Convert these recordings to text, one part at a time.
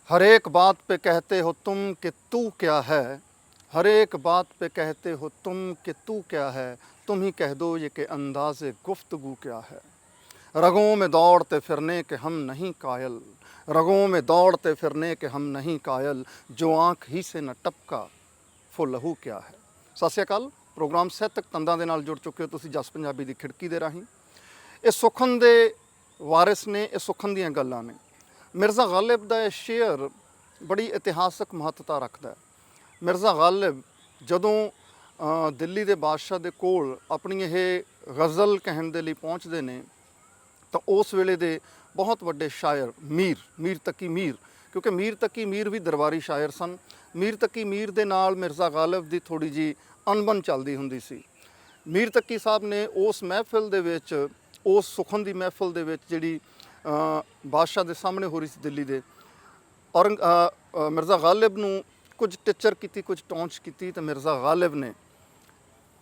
हर एक बात पे कहते हो तुम कि तू क्या है। हर एक बात पे कहते हो तुम कि तू क्या है। तुम ही कह दो ये कि अंदाज़े गुफ्तगू क्या है। रगों में दौड़ते फिरने के हम नहीं कायल। रगों में दौड़ते फिरने के हम नहीं कायल। जो आँख ही से न टपका वो लहू क्या है। ਸਤਿ ਸ਼੍ਰੀ ਅਕਾਲ। ਪ੍ਰੋਗਰਾਮ ਸਾਹਿਤਕ ਤੰਦਾਂ ਦੇ ਨਾਲ ਜੁੜ ਚੁੱਕੇ ਹੋ ਤੁਸੀਂ ਜਸ ਪੰਜਾਬੀ ਦੀ ਖਿੜਕੀ ਦੇ ਰਾਹੀਂ। ਇਹ ਸੁਖਨ ਦੇ ਵਾਰਿਸ ਨੇ, ਇਹ ਸੁਖਨ ਦੀਆਂ ਗੱਲਾਂ ਨੇ। ਮਿਰਜ਼ਾ ਗਾਲਿਬ ਦਾ ਇਹ ਸ਼ੇਅਰ ਬੜੀ ਇਤਿਹਾਸਕ ਮਹੱਤਤਾ ਰੱਖਦਾ ਹੈ। ਮਿਰਜ਼ਾ ਗਾਲਿਬ ਜਦੋਂ ਦਿੱਲੀ ਦੇ ਬਾਦਸ਼ਾਹ ਦੇ ਕੋਲ ਆਪਣੀ ਇਹ ਗਜ਼ਲ ਕਹਿਣ ਦੇ ਲਈ ਪਹੁੰਚਦੇ ਨੇ ਤਾਂ ਉਸ ਵੇਲੇ ਦੇ ਬਹੁਤ ਵੱਡੇ ਸ਼ਾਇਰ ਮੀਰ ਤਕੀ ਮੀਰ, ਕਿਉਂਕਿ ਮੀਰ ਤਕੀ ਮੀਰ ਵੀ ਦਰਬਾਰੀ ਸ਼ਾਇਰ ਸਨ। ਮੀਰ ਤਕੀ ਮੀਰ ਦੇ ਨਾਲ ਮਿਰਜ਼ਾ ਗਾਲਿਬ ਦੀ ਥੋੜ੍ਹੀ ਜਿਹੀ ਅਣਬਣ ਚੱਲਦੀ ਹੁੰਦੀ ਸੀ। ਮੀਰ ਤਕੀ ਸਾਹਿਬ ਨੇ ਉਸ ਮਹਿਫਿਲ ਦੇ ਵਿੱਚ, ਉਸ ਸੁਖਨ ਦੀ ਮਹਿਫਿਲ ਦੇ ਵਿੱਚ ਜਿਹੜੀ ਬਾਦਸ਼ਾਹ ਦੇ ਸਾਹਮਣੇ ਹੋ ਰਹੀ ਸੀ ਦਿੱਲੀ ਦੇ, ਮਿਰਜ਼ਾ ਗਾਲਿਬ ਨੂੰ ਕੁਝ ਟਿੱਚਰ ਕੀਤੀ, ਕੁਝ ਟੌਂਚ ਕੀਤੀ। ਤਾਂ ਮਿਰਜ਼ਾ ਗਾਲਿਬ ਨੇ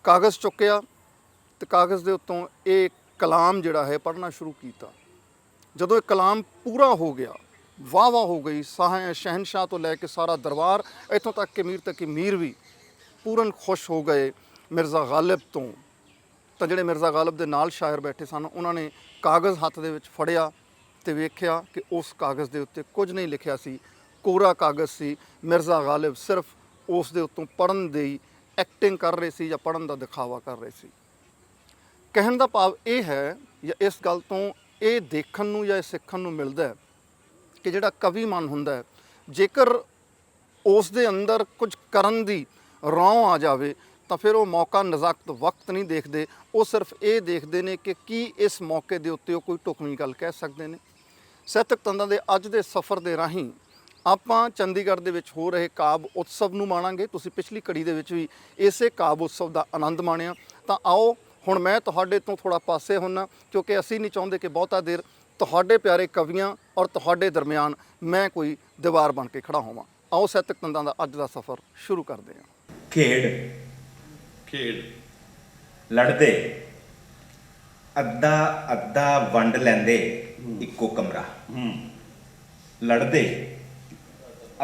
ਕਾਗਜ਼ ਚੁੱਕਿਆ ਅਤੇ ਕਾਗਜ਼ ਦੇ ਉੱਤੋਂ ਇਹ ਕਲਾਮ ਜਿਹੜਾ ਹੈ ਪੜ੍ਹਨਾ ਸ਼ੁਰੂ ਕੀਤਾ। ਜਦੋਂ ਇਹ ਕਲਾਮ ਪੂਰਾ ਹੋ ਗਿਆ, ਵਾਹ ਵਾਹ ਹੋ ਗਈ। ਸ਼ਹਿਨਸ਼ਾਹ ਤੋਂ ਲੈ ਕੇ ਸਾਰਾ ਦਰਬਾਰ, ਇੱਥੋਂ ਤੱਕ ਕਿ ਮੀਰ ਤਕੀ ਮੀਰ ਵੀ ਪੂਰਨ ਖੁਸ਼ ਹੋ ਗਏ ਮਿਰਜ਼ਾ ਗਾਲਿਬ ਤੋਂ। ਤਾਂ ਜਿਹੜੇ ਮਿਰਜ਼ਾ ਗਾਲਿਬ ਦੇ ਨਾਲ ਸ਼ਾਇਰ ਬੈਠੇ ਸਨ, ਉਹਨਾਂ ਨੇ ਕਾਗਜ਼ ਹੱਥ ਦੇ ਵਿੱਚ ਫੜਿਆ ਅਤੇ ਵੇਖਿਆ ਕਿ ਉਸ ਕਾਗਜ਼ ਦੇ ਉੱਤੇ ਕੁਝ ਨਹੀਂ ਲਿਖਿਆ ਸੀ, ਕੋਰਾ ਕਾਗਜ਼ ਸੀ। ਮਿਰਜ਼ਾ ਗਾਲਿਬ ਸਿਰਫ ਉਸ ਦੇ ਉੱਤੋਂ ਪੜ੍ਹਨ ਦੀ ਐਕਟਿੰਗ ਕਰ ਰਹੇ ਸੀ ਜਾਂ ਪੜ੍ਹਨ ਦਾ ਦਿਖਾਵਾ ਕਰ ਰਹੇ ਸੀ। ਕਹਿਣ ਦਾ ਭਾਵ ਇਹ ਹੈ, ਜਾਂ ਇਸ ਗੱਲ ਤੋਂ ਇਹ ਦੇਖਣ ਨੂੰ ਜਾਂ ਇਹ ਸਿੱਖਣ ਨੂੰ ਮਿਲਦਾ ਹੈ ਕਿ ਜਿਹੜਾ ਕਵੀ ਮਨ ਹੁੰਦਾ ਹੈ, ਜੇਕਰ ਉਸ ਦੇ ਅੰਦਰ ਕੁਝ ਕਰਨ ਦੀ ਰੌਂ ਆ ਜਾਵੇ ਤਾਂ ਫਿਰ ਉਹ ਮੌਕਾ, ਨਜ਼ਾਕਤ, ਵਕਤ ਨਹੀਂ ਦੇਖਦੇ। ਉਹ ਸਿਰਫ ਇਹ ਦੇਖਦੇ ਨੇ ਕਿ ਕੀ ਇਸ ਮੌਕੇ ਦੇ ਉੱਤੇ ਉਹ ਕੋਈ ਢੁਕਵੀਂ ਗੱਲ ਕਹਿ ਸਕਦੇ ਨੇ। ਸਾਹਿਤਕ ਤੰਦਾਂ ਦੇ ਅੱਜ ਦੇ ਸਫ਼ਰ ਦੇ ਰਾਹੀਂ ਆਪਾਂ ਚੰਡੀਗੜ੍ਹ ਦੇ ਵਿੱਚ ਹੋ ਰਹੇ ਕਾਵਿ ਉਤਸਵ ਨੂੰ ਮਾਣਾਂਗੇ। ਤੁਸੀਂ ਪਿਛਲੀ ਕੜੀ ਦੇ ਵਿੱਚ ਵੀ ਇਸੇ ਕਾਵਿ ਉਤਸਵ ਦਾ ਆਨੰਦ ਮਾਣਿਆ। ਤਾਂ ਆਓ ਹੁਣ ਮੈਂ ਤੁਹਾਡੇ ਤੋਂ ਥੋੜ੍ਹਾ ਪਾਸੇ ਹੁੰਨਾ, ਕਿਉਂਕਿ ਅਸੀਂ ਨਹੀਂ ਚਾਹੁੰਦੇ ਕਿ ਬਹੁਤਾ ਦੇਰ ਤੁਹਾਡੇ ਪਿਆਰੇ ਕਵੀਆਂ ਔਰ ਤੁਹਾਡੇ ਦਰਮਿਆਨ ਮੈਂ ਕੋਈ ਦੀਵਾਰ ਬਣ ਕੇ ਖੜਾ ਹੋਵਾਂ। ਆਓ ਸਾਹਿਤਕ ਤੰਦਾਂ ਦਾ ਅੱਜ ਦਾ ਸਫ਼ਰ ਸ਼ੁਰੂ ਕਰਦੇ ਹਾਂ। ਖੇਡ ਲੜਦੇ ਅੱਧਾ ਅੱਧਾ ਵੰਡ ਲੈਂਦੇ ਇੱਕੋ ਕਮਰਾ। ਲੜਦੇ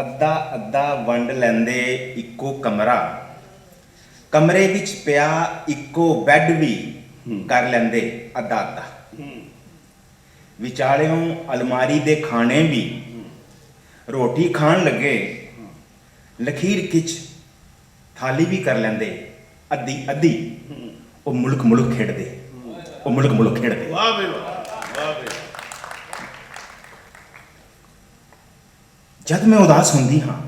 ਅੱਧਾ ਅੱਧਾ ਵੰਡ ਲੈਂਦੇ ਇੱਕੋ ਕਮਰਾ। ਕਮਰੇ ਵਿੱਚ ਪਿਆ ਇੱਕੋ ਬੈੱਡ ਵੀ ਕਰ ਲੈਂਦੇ ਅੱਧਾ ਅੱਧਾ। ਵਿਚਾਲਿਓਂ ਅਲਮਾਰੀ ਦੇ ਖਾਣੇ ਵੀ ਰੋਟੀ ਖਾਣ ਲੱਗੇ ਲਖੀਰ ਖਿੱਚ ਥਾਲੀ ਵੀ ਕਰ ਲੈਂਦੇ ਅੱਧੀ ਅੱਧੀ। ਉਹ ਮੁਲਕ ਖੇਡਦੇ, ਉਹ ਮੁਲਕ ਖੇਡਦੇ। ਵਾਹ ਬਈ ਵਾਹ ਬਈ। ਜਦ ਮੈਂ ਉਦਾਸ ਹੁੰਦੀ ਹਾਂ,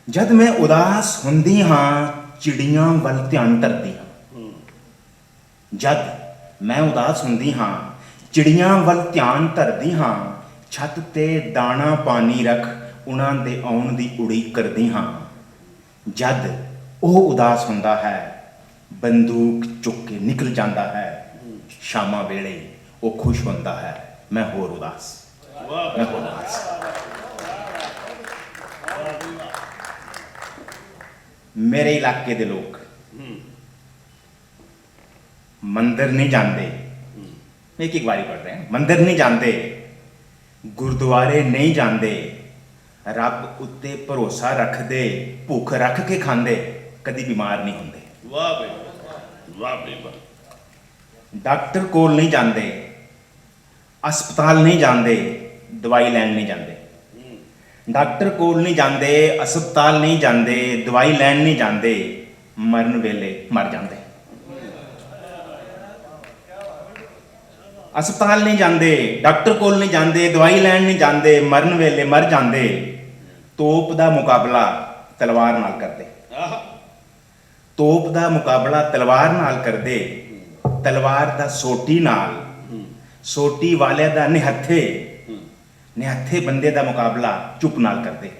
ਜਦ ਮੈਂ ਉਦਾਸ ਹੁੰਦੀ ਹਾਂ, ਚਿੜੀਆਂ ਵੱਲ ਧਿਆਨ ਧਰਦੀ ਹਾਂ। ਜਦ ਮੈਂ ਉਦਾਸ ਹੁੰਦੀ ਹਾਂ, ਚਿੜੀਆਂ ਵੱਲ ਧਿਆਨ ਧਰਦੀ ਹਾਂ। ਛੱਤ ਤੇ ਦਾਣਾ ਪਾਣੀ ਰੱਖ ਉਹਨਾਂ ਦੇ ਆਉਣ ਦੀ ਉਡੀਕ ਕਰਦੀ ਹਾਂ। ਜਦ ਉਹ ਉਦਾਸ ਹੁੰਦਾ ਹੈ, ਬੰਦੂਕ ਚੁੱਕ ਕੇ ਨਿਕਲ ਜਾਂਦਾ ਹੈ। ਸ਼ਾਮਾਂ ਵੇਲੇ ਉਹ ਖੁਸ਼ ਹੁੰਦਾ ਹੈ, ਮੈਂ ਹੋਰ ਉਦਾਸ, ਮੈਂ ਹੋਰ ਉਦਾਸ। ਮੇਰੇ ਇਲਾਕੇ ਦੇ ਲੋਕ ਮੰਦਰ ਨਹੀਂ ਜਾਂਦੇ। ਮੈਂ ਇੱਕ ਵਾਰੀ ਪੜ੍ਹ ਰਿਹਾ। ਮੰਦਰ ਨਹੀਂ ਜਾਂਦੇ, ਗੁਰਦੁਆਰੇ ਨਹੀਂ ਜਾਂਦੇ, ਰੱਬ ਉੱਤੇ ਭਰੋਸਾ ਰੱਖਦੇ, ਭੁੱਖ ਰੱਖ ਕੇ ਖਾਂਦੇ, ਕਦੀ ਬਿਮਾਰ ਨਹੀਂ ਹੁੰਦੇ। ਵਾਹ ਬਈ ਵਾਹ ਬਈ ਵਾਹ। ਡਾਕਟਰ ਕੋਲ ਨਹੀਂ ਜਾਂਦੇ, ਹਸਪਤਾਲ ਨਹੀਂ ਜਾਂਦੇ, ਦਵਾਈ ਲੈਣ ਨਹੀਂ ਜਾਂਦੇ। ਡਾਕਟਰ ਕੋਲ ਨਹੀਂ ਜਾਂਦੇ, ਹਸਪਤਾਲ ਨਹੀਂ ਜਾਂਦੇ, ਦਵਾਈ ਲੈਣ ਨਹੀਂ ਜਾਂਦੇ, ਮਰਨ ਵੇਲੇ ਮਰ ਜਾਂਦੇ। ਹਸਪਤਾਲ ਨਹੀਂ ਜਾਂਦੇ, ਡਾਕਟਰ ਕੋਲ ਨਹੀਂ ਜਾਂਦੇ, ਦਵਾਈ ਲੈਣ ਨਹੀਂ ਜਾਂਦੇ, ਮਰਨ ਵੇਲੇ ਮਰ ਜਾਂਦੇ। ਤੋਪ ਦਾ ਮੁਕਾਬਲਾ ਤਲਵਾਰ ਨਾਲ ਕਰਦੇ। ਤੋਪ ਦਾ ਮੁਕਾਬਲਾ ਤਲਵਾਰ ਨਾਲ ਕਰਦੇ। ਤਲਵਾਰ ਦਾ ਸੋਟੀ ਨਾਲ, ਸੋਟੀ ਵਾਲਿਆਂ ਦਾ ਨਿਹੱਥੇ ਬੰਦੇ ਦਾ ਮੁਕਾਬਲਾ ਚੁੱਪ ਨਾਲ ਕਰਦੇ।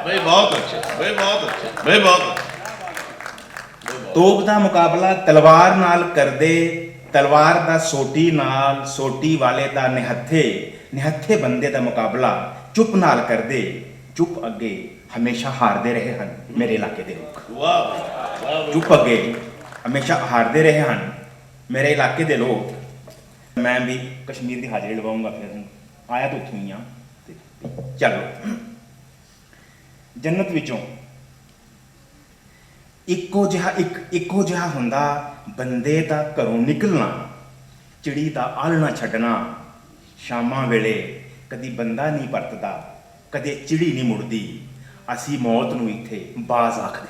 ਬਈ ਬਹੁਤ ਅੱਛਾ, ਬਈ ਬਹੁਤ ਅੱਛਾ, ਬਈ ਬਹੁਤ ਅੱਛਾ। ਤੋਪ ਦਾ ਮੁਕਾਬਲਾ ਤਲਵਾਰ ਨਾਲ ਕਰਦੇ। ਤਲਵਾਰ ਦਾ ਸੋਟੀ ਨਾਲ, ਸੋਟੀ ਵਾਲੇ ਦਾ ਨਿਹੱਥੇ ਬੰਦੇ ਦਾ ਮੁਕਾਬਲਾ ਚੁੱਪ ਨਾਲ ਕਰਦੇ। ਚੁੱਪ ਅੱਗੇ ਹਮੇਸ਼ਾ ਹਾਰਦੇ ਰਹੇ ਹਨ ਮੇਰੇ ਇਲਾਕੇ ਦੇ ਲੋਕ। ਵਾਹ। ਚੁੱਪ ਅੱਗੇ ਹਮੇਸ਼ਾ ਹਾਰਦੇ ਰਹੇ ਹਨ ਮੇਰੇ ਇਲਾਕੇ ਦੇ ਲੋਕ। ਮੈਂ ਵੀ ਕਸ਼ਮੀਰ ਦੀ ਹਾਜ਼ਰੀ ਲਵਾਉਂਗਾ, ਫਿਰ ਆਇਆ ਤਾਂ ਉੱਥੋਂ ਹੀ ਆ। ਚਲੋ ਜੰਨਤ ਵਿੱਚੋਂ ਇੱਕੋ ਜਿਹਾ ਹੁੰਦਾ ਬੰਦੇ ਦਾ ਘਰੋਂ ਨਿਕਲਣਾ, ਚਿੜੀ ਦਾ ਆਲ੍ਹਣਾ ਛੱਡਣਾ। ਸ਼ਾਮਾਂ ਵੇਲੇ ਕਦੀ ਬੰਦਾ ਨਹੀਂ ਪਰਤਦਾ, ਕਦੇ ਚਿੜੀ ਨਹੀਂ ਮੁੜਦੀ, ਅਸੀਂ ਮੌਤ ਨੂੰ ਇੱਥੇ ਬਾਜ਼ ਆਖਦੇ।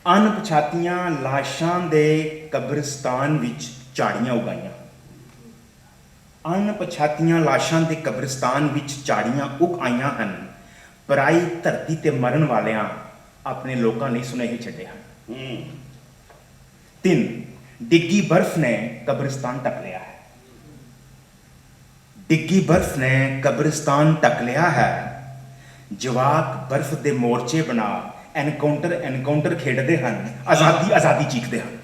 ਅਣਪਛਾਤੀਆਂ ਲਾਸ਼ਾਂ ਦੇ ਕਬਰਿਸਤਾਨ ਵਿੱਚ ਝਾੜੀਆਂ ਉਗਾਈਆਂ। ਅਣਪਛਾਤੀਆਂ ਲਾਸ਼ਾਂ ਦੇ ਕਬਰਿਸਤਾਨ ਵਿੱਚ ਝਾੜੀਆਂ ਉਗ ਆਈਆਂ ਹਨ। ਪਰਾਈ ਧਰਤੀ ਤੇ ਮਰਨ ਵਾਲਿਆਂ ਆਪਣੇ ਲੋਕਾਂ ਲਈ ਸੁਨੇਹੇ ਛੱਡੇ ਹਨ। 3 ਡਿੱਗੀ ਬਰਫ਼ ਨੇ ਕਬਰਿਸਤਾਨ ਢੱਕ ਲਿਆ ਹੈ। ਡਿੱਗੀ ਬਰਫ਼ ਨੇ ਕਬਰਿਸਤਾਨ ਢੱਕ ਲਿਆ ਹੈ। ਜਵਾਕ ਬਰਫ਼ ਦੇ ਮੋਰਚੇ ਬਣਾ ਐਨਕਾਊਂਟਰ ਖੇਡਦੇ ਹਨ, ਆਜ਼ਾਦੀ ਚੀਖਦੇ ਹਨ।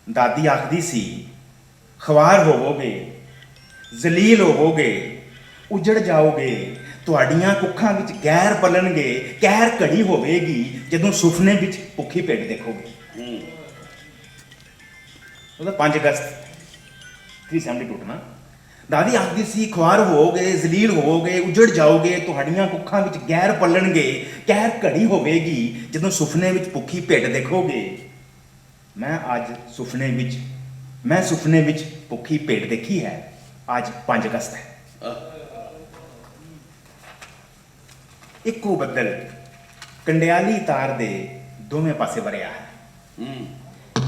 ਦਾਦੀ ਆਖਦੀ ਸੀ, ਖਵਾਰ ਹੋਵੋਗੇ, ਜ਼ਲੀਲ ਹੋਵੋਗੇ, ਉਜੜ ਜਾਓਗੇ, ਤੁਹਾਡੀਆਂ ਕੁੱਖਾਂ ਵਿੱਚ ਗੈਰ ਪਲਣਗੇ, ਕਹਿਰ ਘੜੀ ਹੋਵੇਗੀ ਜਦੋਂ ਸੁਪਨੇ ਵਿੱਚ ਭੁੱਖੀ ਪੇਟ ਦੇਖੋਗੇ। ਉਹਦਾ 5 ਅਗਸਤ 372 ਨਾ। ਦਾਦੀ ਆਖਦੀ ਸੀ, ਖੁਆਰ ਹੋਵੋਗੇ, ਜ਼ਲੀਲ ਹੋਵੋਗੇ, ਉਜੜ ਜਾਓਗੇ, ਤੁਹਾਡੀਆਂ ਕੁੱਖਾਂ ਵਿੱਚ ਗੈਰ ਪਲਣਗੇ, ਕਹਿਰ ਘੜੀ ਹੋਵੇਗੀ ਜਦੋਂ ਸੁਪਨੇ ਵਿੱਚ ਭੁੱਖੀ ਪੇਟ ਦੇਖੋਗੇ। ਮੈਂ ਸੁਪਨੇ ਵਿੱਚ ਭੁੱਖੀ ਪੇਟ ਦੇਖੀ ਹੈ। ਅੱਜ 5 ਅਗਸਤ ਹੈ। ਇੱਕੋ ਬੱਦਲ ਕੰਡਿਆਲੀ ਤਾਰ ਦੇ ਦੋਵੇਂ ਪਾਸੇ ਵਰਿਆ ਹੈ।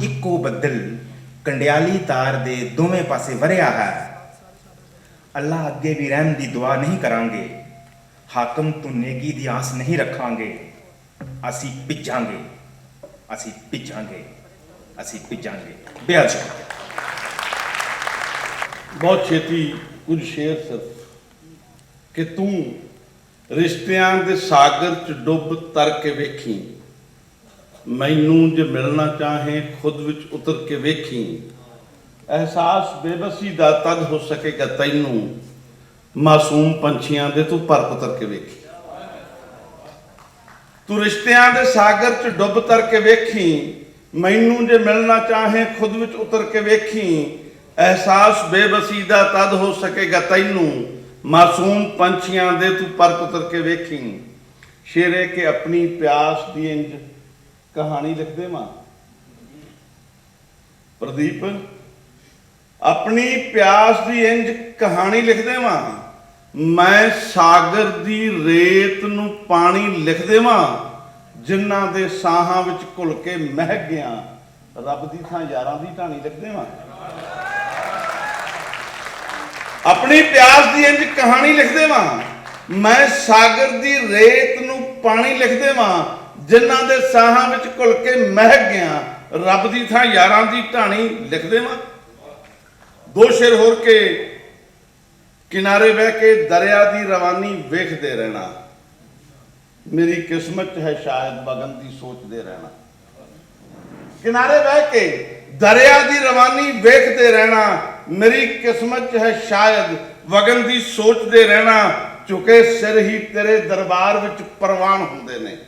ਇੱਕੋ ਬੱਦਲ ਕੰਡਿਆਲੀ ਤਾਰ ਦੇ ਦੋਵੇਂ ਪਾਸੇ ਵਰਿਆ ਹੈ। ਅੱਲਾ ਅੱਗੇ ਵੀ ਰਹਿਮ ਦੀ ਦੁਆ ਨਹੀਂ ਕਰਾਂਗੇ, ਹਾਕਮ ਤੋਂ ਨੇਕੀ ਦੀ ਆਸ ਨਹੀਂ ਰੱਖਾਂਗੇ। ਅਸੀਂ ਭਿੱਜਾਂਗੇ। ਬੇਅਦ ਸ਼ੁਕਰੀਆ। ਬਹੁਤ ਛੇਤੀ ਕੁਝ ਸ਼ੇਰ ਸਿਰਫ ਕਿ ਤੂੰ ਰਿਸ਼ਤਿਆਂ ਦੇ ਸਾਗਰ 'ਚ ਡੁੱਬ ਤਰ ਕੇ ਵੇਖੀ, ਮੈਨੂੰ ਜੇ ਮਿਲਣਾ ਚਾਹੇ ਖੁਦ ਵਿੱਚ ਉਤਰ ਕੇ ਵੇਖੀ। ਅਹਿਸਾਸ ਬੇਬਸੀ ਦਾ ਤਦ ਹੋ ਸਕੇਗਾ ਤੈਨੂੰ, ਮਾਸੂਮ ਪੰਛੀਆਂ ਦੇ ਤੂੰ ਪਰ ਪੁੱਤਰ ਕੇ ਵੇਖੀ। ਤੂੰ ਰਿਸ਼ਤਿਆਂ ਦੇ ਸਾਗਰ 'ਚ ਡੁੱਬ ਤਰ ਕੇ ਵੇਖੀ, ਮੈਨੂੰ ਜੇ ਮਿਲਣਾ ਚਾਹੇ ਖੁਦ ਵਿੱਚ ਉਤਰ ਕੇ ਵੇਖੀ। ਅਹਿਸਾਸ ਬੇਬਸੀ ਦਾ ਤਦ ਹੋ ਸਕੇਗਾ ਤੈਨੂੰ, ਮਾਸੂਮ ਪੰਛੀਆਂ ਦੇ ਤੂੰ ਪਰ ਪੁੱਤਰ ਕੇ ਵੇਖੀ। ਸ਼ੇਰੇ ਕੇ ਆਪਣੀ ਪਿਆਸ ਦੀ ਇੰਜ ਕਹਾਣੀ ਲਿਖ ਦੇਵਾਂ। ਪ੍ਰਦੀਪ, ਆਪਣੀ ਪਿਆਸ ਦੀ ਇੰਜ ਕਹਾਣੀ ਲਿਖ ਦੇਵਾਂ। ਮੈਂ ਸਾਗਰ ਦੀ ਰੇਤ ਨੂੰ ਪਾਣੀ ਲਿਖ ਦੇਵਾਂ, ਜਿਨ੍ਹਾਂ ਦੇ ਸਾਹਾਂ ਵਿੱਚ ਘੁਲ ਕੇ ਮਹਿਕ ਗਿਆ। ਰੱਬ ਦੀ ਥਾਂ ਯਾਰਾਂ ਦੀ ਢਾਣੀ ਲਿਖ ਦੇਵਾਂ। ਆਪਣੀ ਪਿਆਸ ਦੀ ਇੰਜ ਕਹਾਣੀ ਲਿਖ ਦੇਵਾਂ। ਮੈਂ ਸਾਗਰ ਦੀ ਰੇਤ ਨੂੰ ਪਾਣੀ ਲਿਖ ਦੇਵਾਂ, ਜਿਨ੍ਹਾਂ ਦੇ ਸਾਹਾਂ ਵਿੱਚ ਘੁਲ ਕੇ ਮਹਿਕ ਗਿਆ। ਰੱਬ ਦੀ ਥਾਂ ਯਾਰਾਂ ਦੀ ਢਾਣੀ ਲਿਖ ਦੇਵਾਂ। 2 ਸ਼ੇਰ ਹੋਰ ਕੇ ਕਿਨਾਰੇ ਬਹਿ ਕੇ ਦਰਿਆ ਦੀ ਰਵਾਨੀ ਵੇਖਦੇ ਰਹਿਣਾ, ਮੇਰੀ ਕਿਸਮਤ ਹੈ ਸ਼ਾਇਦ ਵਗਨ ਦੀ ਸੋਚਦੇ ਰਹਿਣਾ। ਕਿਨਾਰੇ ਬਹਿ ਕੇ ਦਰਿਆ ਦੀ ਰਵਾਨੀ ਵੇਖਦੇ ਰਹਿਣਾ, ਮੇਰੀ ਕਿਸਮਤ ਹੈ ਸ਼ਾਇਦ ਵਗਨ ਦੀ ਸੋਚਦੇ ਰਹਿਣਾ। ਝੁਕੇ ਸਿਰ ਹੀ ਤੇਰੇ ਦਰਬਾਰ ਵਿੱਚ ਪ੍ਰਵਾਨ ਹੁੰਦੇ ਨੇ,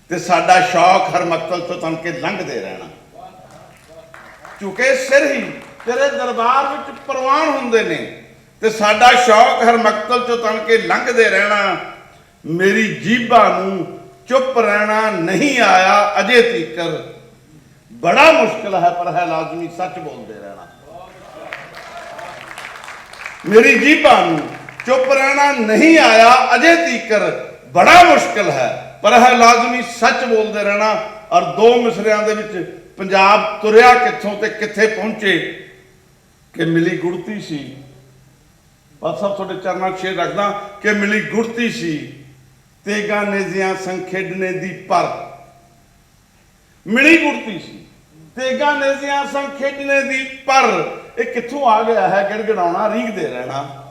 ਤੇ ਸਾਡਾ ਸ਼ੌਕ ਹਰ ਮਕਤਲ ਤੋਂ ਤਣ ਕੇ ਲੰਘਦੇ ਰਹਿਣਾ। ਝੁਕੇ ਸਿਰ ਹੀ ਤੇਰੇ ਦਰਬਾਰ ਵਿੱਚ ਪ੍ਰਵਾਨ ਹੁੰਦੇ ਨੇ, ਤੇ ਸਾਡਾ ਸ਼ੌਕ ਹਰ ਮਕਤਲ ਤੋਂ ਤਣ ਕੇ ਲੰਘਦੇ ਰਹਿਣਾ। ਮੇਰੀ ਜੀਭਾ ਨੂੰ ਚੁੱਪ ਰਹਿਣਾ ਨਹੀਂ ਆਇਆ ਅਜੇ ਤੀਕਰ, ਬੜਾ ਮੁਸ਼ਕਿਲ ਹੈ ਪਰ ਹੈ ਲਾਜ਼ਮੀ ਸੱਚ ਬੋਲਦੇ ਰਹਿਣਾ। ਮੇਰੀ ਜੀਭਾ ਨੂੰ ਚੁੱਪ ਰਹਿਣਾ ਨਹੀਂ ਆਇਆ ਅਜੇ ਤੀਕਰ, ਬੜਾ ਮੁਸ਼ਕਿਲ ਹੈ ਪਰ ਹੈ ਲਾਜ਼ਮੀ ਸੱਚ ਬੋਲਦੇ ਰਹਿਣਾ। ਔਰ 2 ਮਿਸਰਿਆਂ ਦੇ ਵਿੱਚ ਪੰਜਾਬ ਤੁਰਿਆ ਕਿੱਥੋਂ ਤੇ ਕਿੱਥੇ ਪਹੁੰਚੇ ਕਿ ਮਿਲੀ ਗੁੜਤੀ ਸੀ। ਬਸ ਸਭ ਤੁਹਾਡੇ ਚਰਨਾਂ 'ਚ ਸ਼ੇਰ ਰੱਖਦਾ ਕਿ ਮਿਲੀ ਗੁੜਤੀ ਸੀ, ਤੇਗਾ ਨੇਜ਼ਿਆਂ ਸੰਗ ਖੇਡਣੇ ਦੀ ਪਰ। ਮਿਲੀ ਗੁੜਤੀ ਸੀ, ਤੇਗਾ ਨੇਜ਼ਿਆਂ ਸੰਗ ਖੇਡਣੇ ਦੀ ਪਰ। ਇਹ ਕਿੱਥੋਂ ਆ ਗਿਆ ਹੈ ਗਿੜਗੜਾਉਣਾ ਰੀਂਗਦੇ ਰਹਿਣਾ।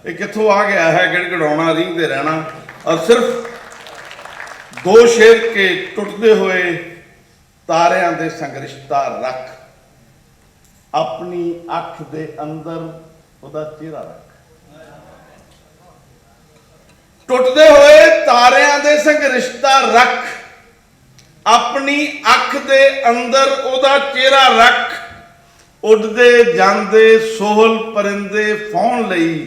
ਇਹ ਕਿੱਥੋਂ ਆ ਗਿਆ ਹੈ ਗਿੜਗੜਾਉਣਾ ਰੀਂਗਦੇ ਰਹਿਣਾ। ਔਰ ਸਿਰਫ 2 ਸ਼ੇਰ ਕੇ ਟੁੱਟਦੇ ਹੋਏ ਤਾਰਿਆਂ ਦੇ ਸੰਗ ਰਿਸ਼ਤਾ ਰੱਖ, ਆਪਣੀ ਅੱਖ ਦੇ ਅੰਦਰ ਉਹਦਾ ਚਿਹਰਾ ਰੱਖ। ਟੁੱਟਦੇ ਹੋਏ ਤਾਰਿਆਂ ਦੇ ਸੰਗ ਰਿਸ਼ਤਾ ਰੱਖ, ਆਪਣੀ ਅੱਖ ਦੇ ਅੰਦਰ ਉਹਦਾ ਚਿਹਰਾ ਰੱਖ। ਉੱਡਦੇ ਜਾਂਦੇ ਸੋਹਲ ਪਰਿੰਦੇ ਫਾਉਣ ਲਈ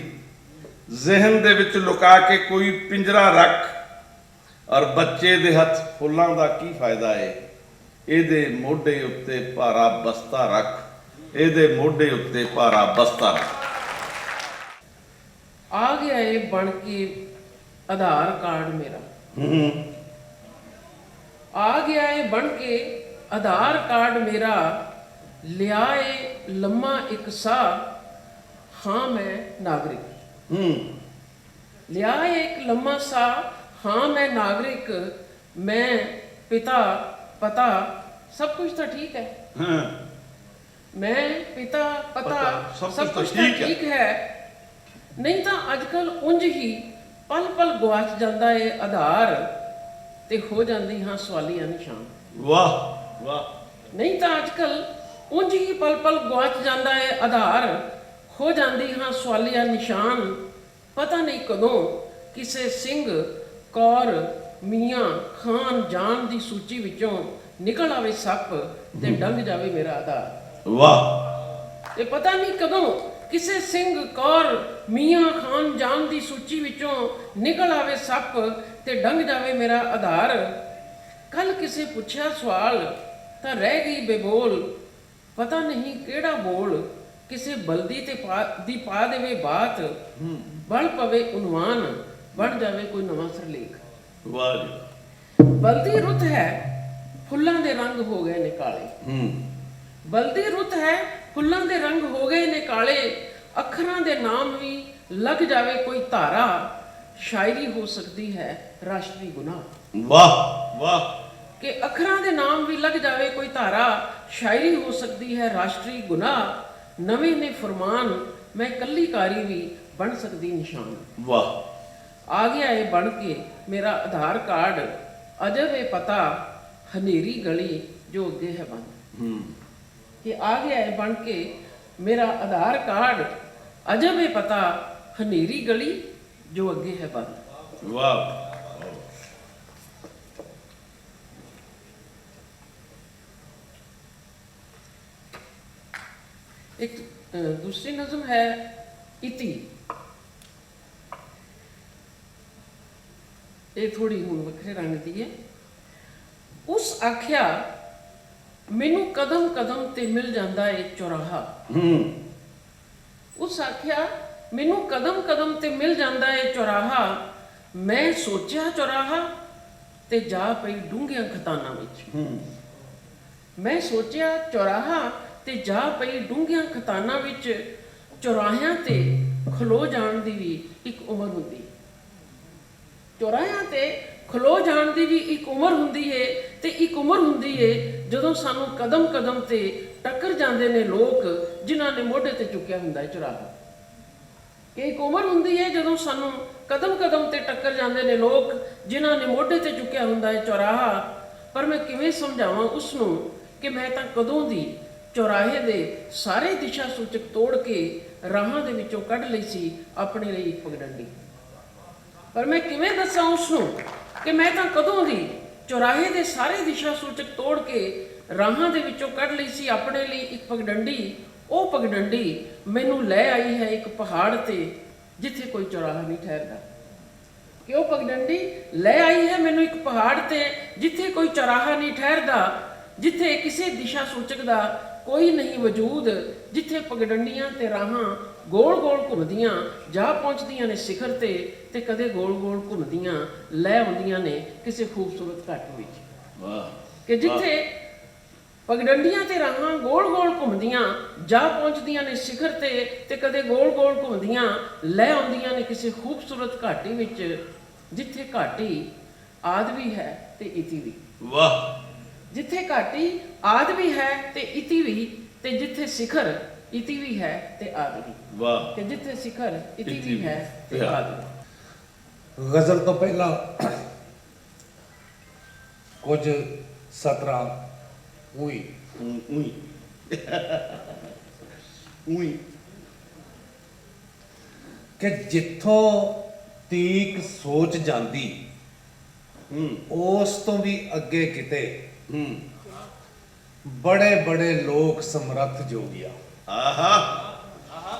ਜ਼ਿਹਨ ਦੇ ਵਿੱਚ ਲੁਕਾ ਕੇ ਕੋਈ ਪਿੰਜਰਾ ਰੱਖ, ਔਰ ਬੱਚੇ ਦੇ ਹੱਥ ਫੁੱਲਾਂ ਦਾ ਕੀ ਫਾਇਦਾ ਏ, ਇਹਦੇ ਮੋਢੇ ਉੱਤੇ ਭਾਰਾ ਬਸਤਾ ਰੱਖ, ਇਹਦੇ ਮੋਢੇ ਉੱਤੇ ਭਾਰਾ ਬਸਤਾ ਰੱਖ। ਆ ਗਿਆ ਏ ਬਣ ਕੇ ਆਧਾਰ ਕਾਰਡ ਮੇਰਾ, ਆ ਗਿਆ ਏ ਬਣ ਕੇ ਆਧਾਰ ਕਾਰਡ ਮੇਰਾ, ਲਿਆ ਏ ਲੰਮਾ ਇੱਕ ਸਾਹ, ਹਾਂ ਮੈਂ ਨਾਗਰਿਕ। ਲਿਆ ਏ ਇੱਕ ਲੰਮਾ ਸਾਹ, ਹਾਂ ਮੈਂ ਨਾਗਰਿਕ, ਮੈਂ ਪਿਤਾ ਪਤਾ ਸਭ ਕੁਝ ਤਾਂ ਠੀਕ ਹੈ। ਮੈਂ ਪਿਤਾ ਪਤਾ ਸਭ ਕੁਝ ਤਾਂ ਠੀਕ ਹੈ। ਨਹੀਂ ਤਾਂ ਅੱਜ ਕੱਲ ਉਂਝ ਹੀ ਪਲ ਪਲ ਗਵਾਚ ਜਾਂਦਾ ਏ ਆਧਾਰ, ਤੇ ਹੋ ਜਾਂਦੀ ਹਾਂ ਸਵਾਲੀਆ ਨਿਸ਼ਾਨ। ਵਾਹ ਵਾਹ। ਨਹੀਂ ਤਾਂ ਅੱਜ ਕੱਲ ਉਂਝ ਹੀ ਪਲ ਪਲ ਗਵਾਚ ਜਾਂਦਾ ਏ ਆਧਾਰ, ਹੋ ਜਾਂਦੀ ਹਾਂ ਸਵਾਲੀਆ ਨਿਸ਼ਾਨ। ਪਤਾ ਨਹੀਂ ਕਦੋਂ ਕਿਸੇ ਸਿੰਘ ਕੌਰ ਮੀਆਂ ਖਾਨ ਜਾਨ ਦੀ ਸੂਚੀ ਵਿੱਚੋਂ ਨਿਕਲ ਆਵੇ ਸੱਪ, ਤੇ ਡੰਗ ਜਾਵੇ ਮੇਰਾ ਆਧਾਰ। ਵਾਹ। ਤੇ ਪਤਾ ਨਹੀਂ ਕਦੋਂ ਕਿਸੇ ਸਿੰਘ ਕੌਰ ਮੀਆਂ ਖਾਨ ਜਾਨ ਦੀ ਸੂਚੀ ਵਿੱਚੋਂ ਨਿਕਲ ਆਵੇ ਸੱਪ, ਤੇ ਡੰਗ ਜਾਵੇ ਮੇਰਾ ਆਧਾਰ। ਕੱਲ ਕਿਸੇ ਪੁੱਛਿਆ ਸਵਾਲ ਤਾਂ ਰਹਿ ਗਈ ਬੇਬੋਲ, ਪਤਾ ਨਹੀਂ ਕਿਹੜਾ ਬੋਲ, ਕਿਸੇ ਬਲਦੀ ਤੇ ਦੀ ਪਾ ਦੇਵੇ ਬਾਤ, ਬਲ ਪਵੇ ਉਨਵਾਨ, ਬਣ ਜਾਵੇ ਕੋਈ ਨਵਾਂ ਸਰਲੇਖ। ਵਾਹ ਜੀ। ਬਲਦੀ ਰੁੱਤ ਹੈ ਫੁੱਲਾਂ ਦੇ ਰੰਗ ਹੋ ਗਏ ਨੇ ਕਾਲੇ, ਬਲਦੀ ਰੁੱਤ ਹੈ ਫੁੱਲਾਂ ਦੇ ਰੰਗ ਹੋ ਗਏ ਨੇ ਕਾਲੇ, ਅੱਖਰਾਂ ਦੇ ਨਾਮ ਵੀ ਲੱਗ ਜਾਵੇ ਕੋਈ ਧਾਰਾ, ਸ਼ਾਇਰੀ ਹੋ ਸਕਦੀ ਹੈ ਰਾਸ਼ਟਰੀ ਗੁਨਾਹ। ਵਾਹ ਵਾਹ। ਕਿ ਅੱਖਰਾਂ ਦੇ ਨਾਮ ਵੀ ਲੱਗ ਜਾਵੇ ਕੋਈ ਧਾਰਾ, ਸ਼ਾਇਰੀ ਹੋ ਸਕਦੀ ਹੈ ਰਾਸ਼ਟਰੀ ਗੁਨਾਹ। ਨਵੇਂ ਨੇ ਫਰਮਾਨ, ਮੈਂ ਕੱਲੀ ਕਾਰੀ ਵੀ ਬਣ ਸਕਦੀ ਨਿਸ਼ਾਨ। ਵਾਹ। ਆ ਗਿਆ ਏ ਬਣ ਕੇ ਮੇਰਾ ਆਧਾਰ ਕਾਰਡ, ਅਜਬ ਏ ਪਤਾ ਹਨੇਰੀ ਗਲੀ ਜੋ ਅੱਗੇ ਹੈ ਬੰਦ। ਕਿ ਆ ਗਿਆ ਏ ਬਣ ਕੇ ਮੇਰਾ ਆਧਾਰ ਕਾਰਡ, ਅਜਬ ਏ ਪਤਾ ਹਨੇਰੀ ਗਲੀ ਜੋ ਅੱਗੇ ਹੈ ਬੰਦ। ਵਾਹ। ਇੱਕ ਦੂਸਰੀ ਨਜ਼ਮ ਹੈ ਇਤੀ। ਇਹ ਥੋੜੀ ਹੁਣ ਵੱਖਰੇ ਰੰਗ ਦੀ ਹੈ। ਉਸ ਆਖਿਆ ਮੈਨੂੰ ਕਦਮ ਕਦਮ ਤੇ ਮਿਲ ਜਾਂਦਾ ਏ ਚੌਰਾਹਾ। ਉਸ ਆਖਿਆ ਮੈਨੂੰ ਕਦਮ ਕਦਮ ਤੇ ਮਿਲ ਜਾਂਦਾ ਏ ਚੌਰਾਹਾ, ਮੈਂ ਸੋਚਿਆ ਚੌਰਾਹਾ ਤੇ ਜਾ ਪਈ ਡੂੰਘੀਆਂ ਖਤਾਨਾਂ ਵਿੱਚ। ਮੈਂ ਸੋਚਿਆ ਚੌਰਾਹਾ ਤੇ ਜਾ ਪਈ ਡੂੰਘੀਆਂ ਖਤਾਨਾਂ ਵਿੱਚ। ਚੌਰਾਹਿਆਂ ਤੇ ਖਲੋ ਜਾਣ ਦੀ ਵੀ ਇੱਕ ਉਮਰ ਹੁੰਦੀ, ਚੌਰਾਹਿਆਂ ਤੇ ਖਲੋ ਜਾਣ ਦੀ ਵੀ ਇੱਕ ਉਮਰ ਹੁੰਦੀ ਏ। ਤੇ ਇੱਕ ਉਮਰ ਹੁੰਦੀ ਏ ਜਦੋਂ ਸਾਨੂੰ ਕਦਮ ਕਦਮ ਤੇ ਟੱਕਰ ਜਾਂਦੇ ਨੇ ਲੋਕ, ਜਿਨ੍ਹਾਂ ਨੇ ਮੋਢੇ ਤੇ ਚੁੱਕਿਆ ਹੁੰਦਾ ਹੈ ਚੌਰਾਹਾ। ਕਿ ਇੱਕ ਉਮਰ ਹੁੰਦੀ ਹੈ ਜਦੋਂ ਸਾਨੂੰ ਕਦਮ ਕਦਮ ਤੇ ਟੱਕਰ ਜਾਂਦੇ ਨੇ ਲੋਕ, ਜਿਨ੍ਹਾਂ ਨੇ ਮੋਢੇ ਤੇ ਚੁੱਕਿਆ ਹੁੰਦਾ ਹੈ ਚੌਰਾਹਾ। ਪਰ ਮੈਂ ਕਿਵੇਂ ਸਮਝਾਵਾਂ ਉਸ ਨੂੰ ਕਿ ਮੈਂ ਤਾਂ ਕਦੋਂ ਦੀ ਚੌਰਾਹੇ ਦੇ ਸਾਰੇ ਦਿਸ਼ਾ ਸੂਚਕ ਤੋੜ ਕੇ ਰਾਹਾਂ ਦੇ ਵਿੱਚੋਂ ਕੱਢ ਲਈ ਸੀ ਆਪਣੇ ਲਈ ਇੱਕ ਪਗਡੰਡੀ। ਪਰ ਮੈਂ ਕਿਵੇਂ ਦੱਸਾਂ ਉਸ ਨੂੰ ਕਿ ਮੈਂ ਤਾਂ ਕਦੋਂ ਦੀ ਚੌਰਾਹੇ ਦੇ ਸਾਰੇ ਦਿਸ਼ਾ ਸੂਚਕ ਤੋੜ ਕੇ ਰਾਹਾਂ ਦੇ ਵਿੱਚੋਂ ਕੱਢ ਲਈ ਸੀ ਆਪਣੇ ਲਈ ਇੱਕ ਪਗਡੰਡੀ। ਉਹ ਪਗਡੰਡੀ ਮੈਨੂੰ ਲੈ ਆਈ ਹੈ ਇੱਕ ਪਹਾੜ ਤੇ ਜਿੱਥੇ ਕੋਈ ਚੌਰਾਹਾ ਨਹੀਂ ਠਹਿਰਦਾ। ਕਿ ਉਹ ਪਗਡੰਡੀ ਲੈ ਆਈ ਹੈ ਮੈਨੂੰ ਇੱਕ ਪਹਾੜ ਤੇ ਜਿੱਥੇ ਕੋਈ ਚੌਰਾਹਾ ਨਹੀਂ ਠਹਿਰਦਾ, ਜਿੱਥੇ ਕਿਸੇ ਦਿਸ਼ਾ ਸੂਚਕ ਦਾ ਕੋਈ ਨਹੀਂ ਵਜੂਦ, ਜਿੱਥੇ ਪਗਡੰਡੀਆਂ ਤੇ ਰਾਹਾਂ ਗੋਲ ਗੋਲ ਘੁੰਮਦੀਆਂ ਜਾ ਪਹੁੰਚਦੀਆਂ ਨੇ ਸਿਖਰ ਤੇ, ਤੇ ਕਦੇ ਗੋਲ ਗੋਲ ਘੁੰਮਦੀਆਂ ਲੈ ਆਉਂਦੀਆਂ ਨੇ ਕਿਸੇ ਖੂਬਸੂਰਤ ਘਾਟ ਵਿੱਚ। ਵਾਹ। ਕਿ ਜਿੱਥੇ ਪਗਡੰਡੀਆਂ ਤੇ ਰਾਹਾਂ ਗੋਲ ਗੋਲ ਘੁੰਮਦੀਆਂ ਜਾ ਪਹੁੰਚਦੀਆਂ ਨੇ ਸਿਖਰ ਤੇ, ਤੇ ਕਦੇ ਗੋਲ ਗੋਲ ਘੁੰਮਦੀਆਂ ਲੈ ਆਉਂਦੀਆਂ ਨੇ ਕਿਸੇ ਖੂਬਸੂਰਤ ਘਾਟੀ ਵਿੱਚ, ਜਿੱਥੇ ਘਾਟੀ ਆਦਿ ਵੀ ਹੈ ਤੇ ਇਤੀ ਵੀ। ਵਾਹ। ਜਿੱਥੇ ਘਾਟੀ ਆਦਿ ਵੀ ਹੈ ਤੇ ਇਤੀ ਵੀ, ਤੇ ਜਿੱਥੇ ਸਿਖਰ ਇਤੀ ਵੀ ਹੈ ਤੇ ਆਦਿ ਵੀ। ਵਾਹ। ਕਿ ਜਿੱਥੇ ਸਿਖਰ ਇਤੀ ਵੀ ਹੈ ਤੇ ਆਦਿ ਵੀ। ਗਜ਼ਲ ਤੋਂ ਪਹਿਲਾਂ ਕੁਝ ਸਤਰਾਂ ਉਹੀ ਕਿ ਜਿੱਥੋਂ ਤੀਕ ਸੋਚ ਜਾਂਦੀ ਉਸ ਤੋਂ ਵੀ ਅੱਗੇ ਕਿਤੇ ਬੜੇ ਬੜੇ ਲੋਕ ਸਮਰੱਥ ਜੋਗੀਆ। ਆਹਾ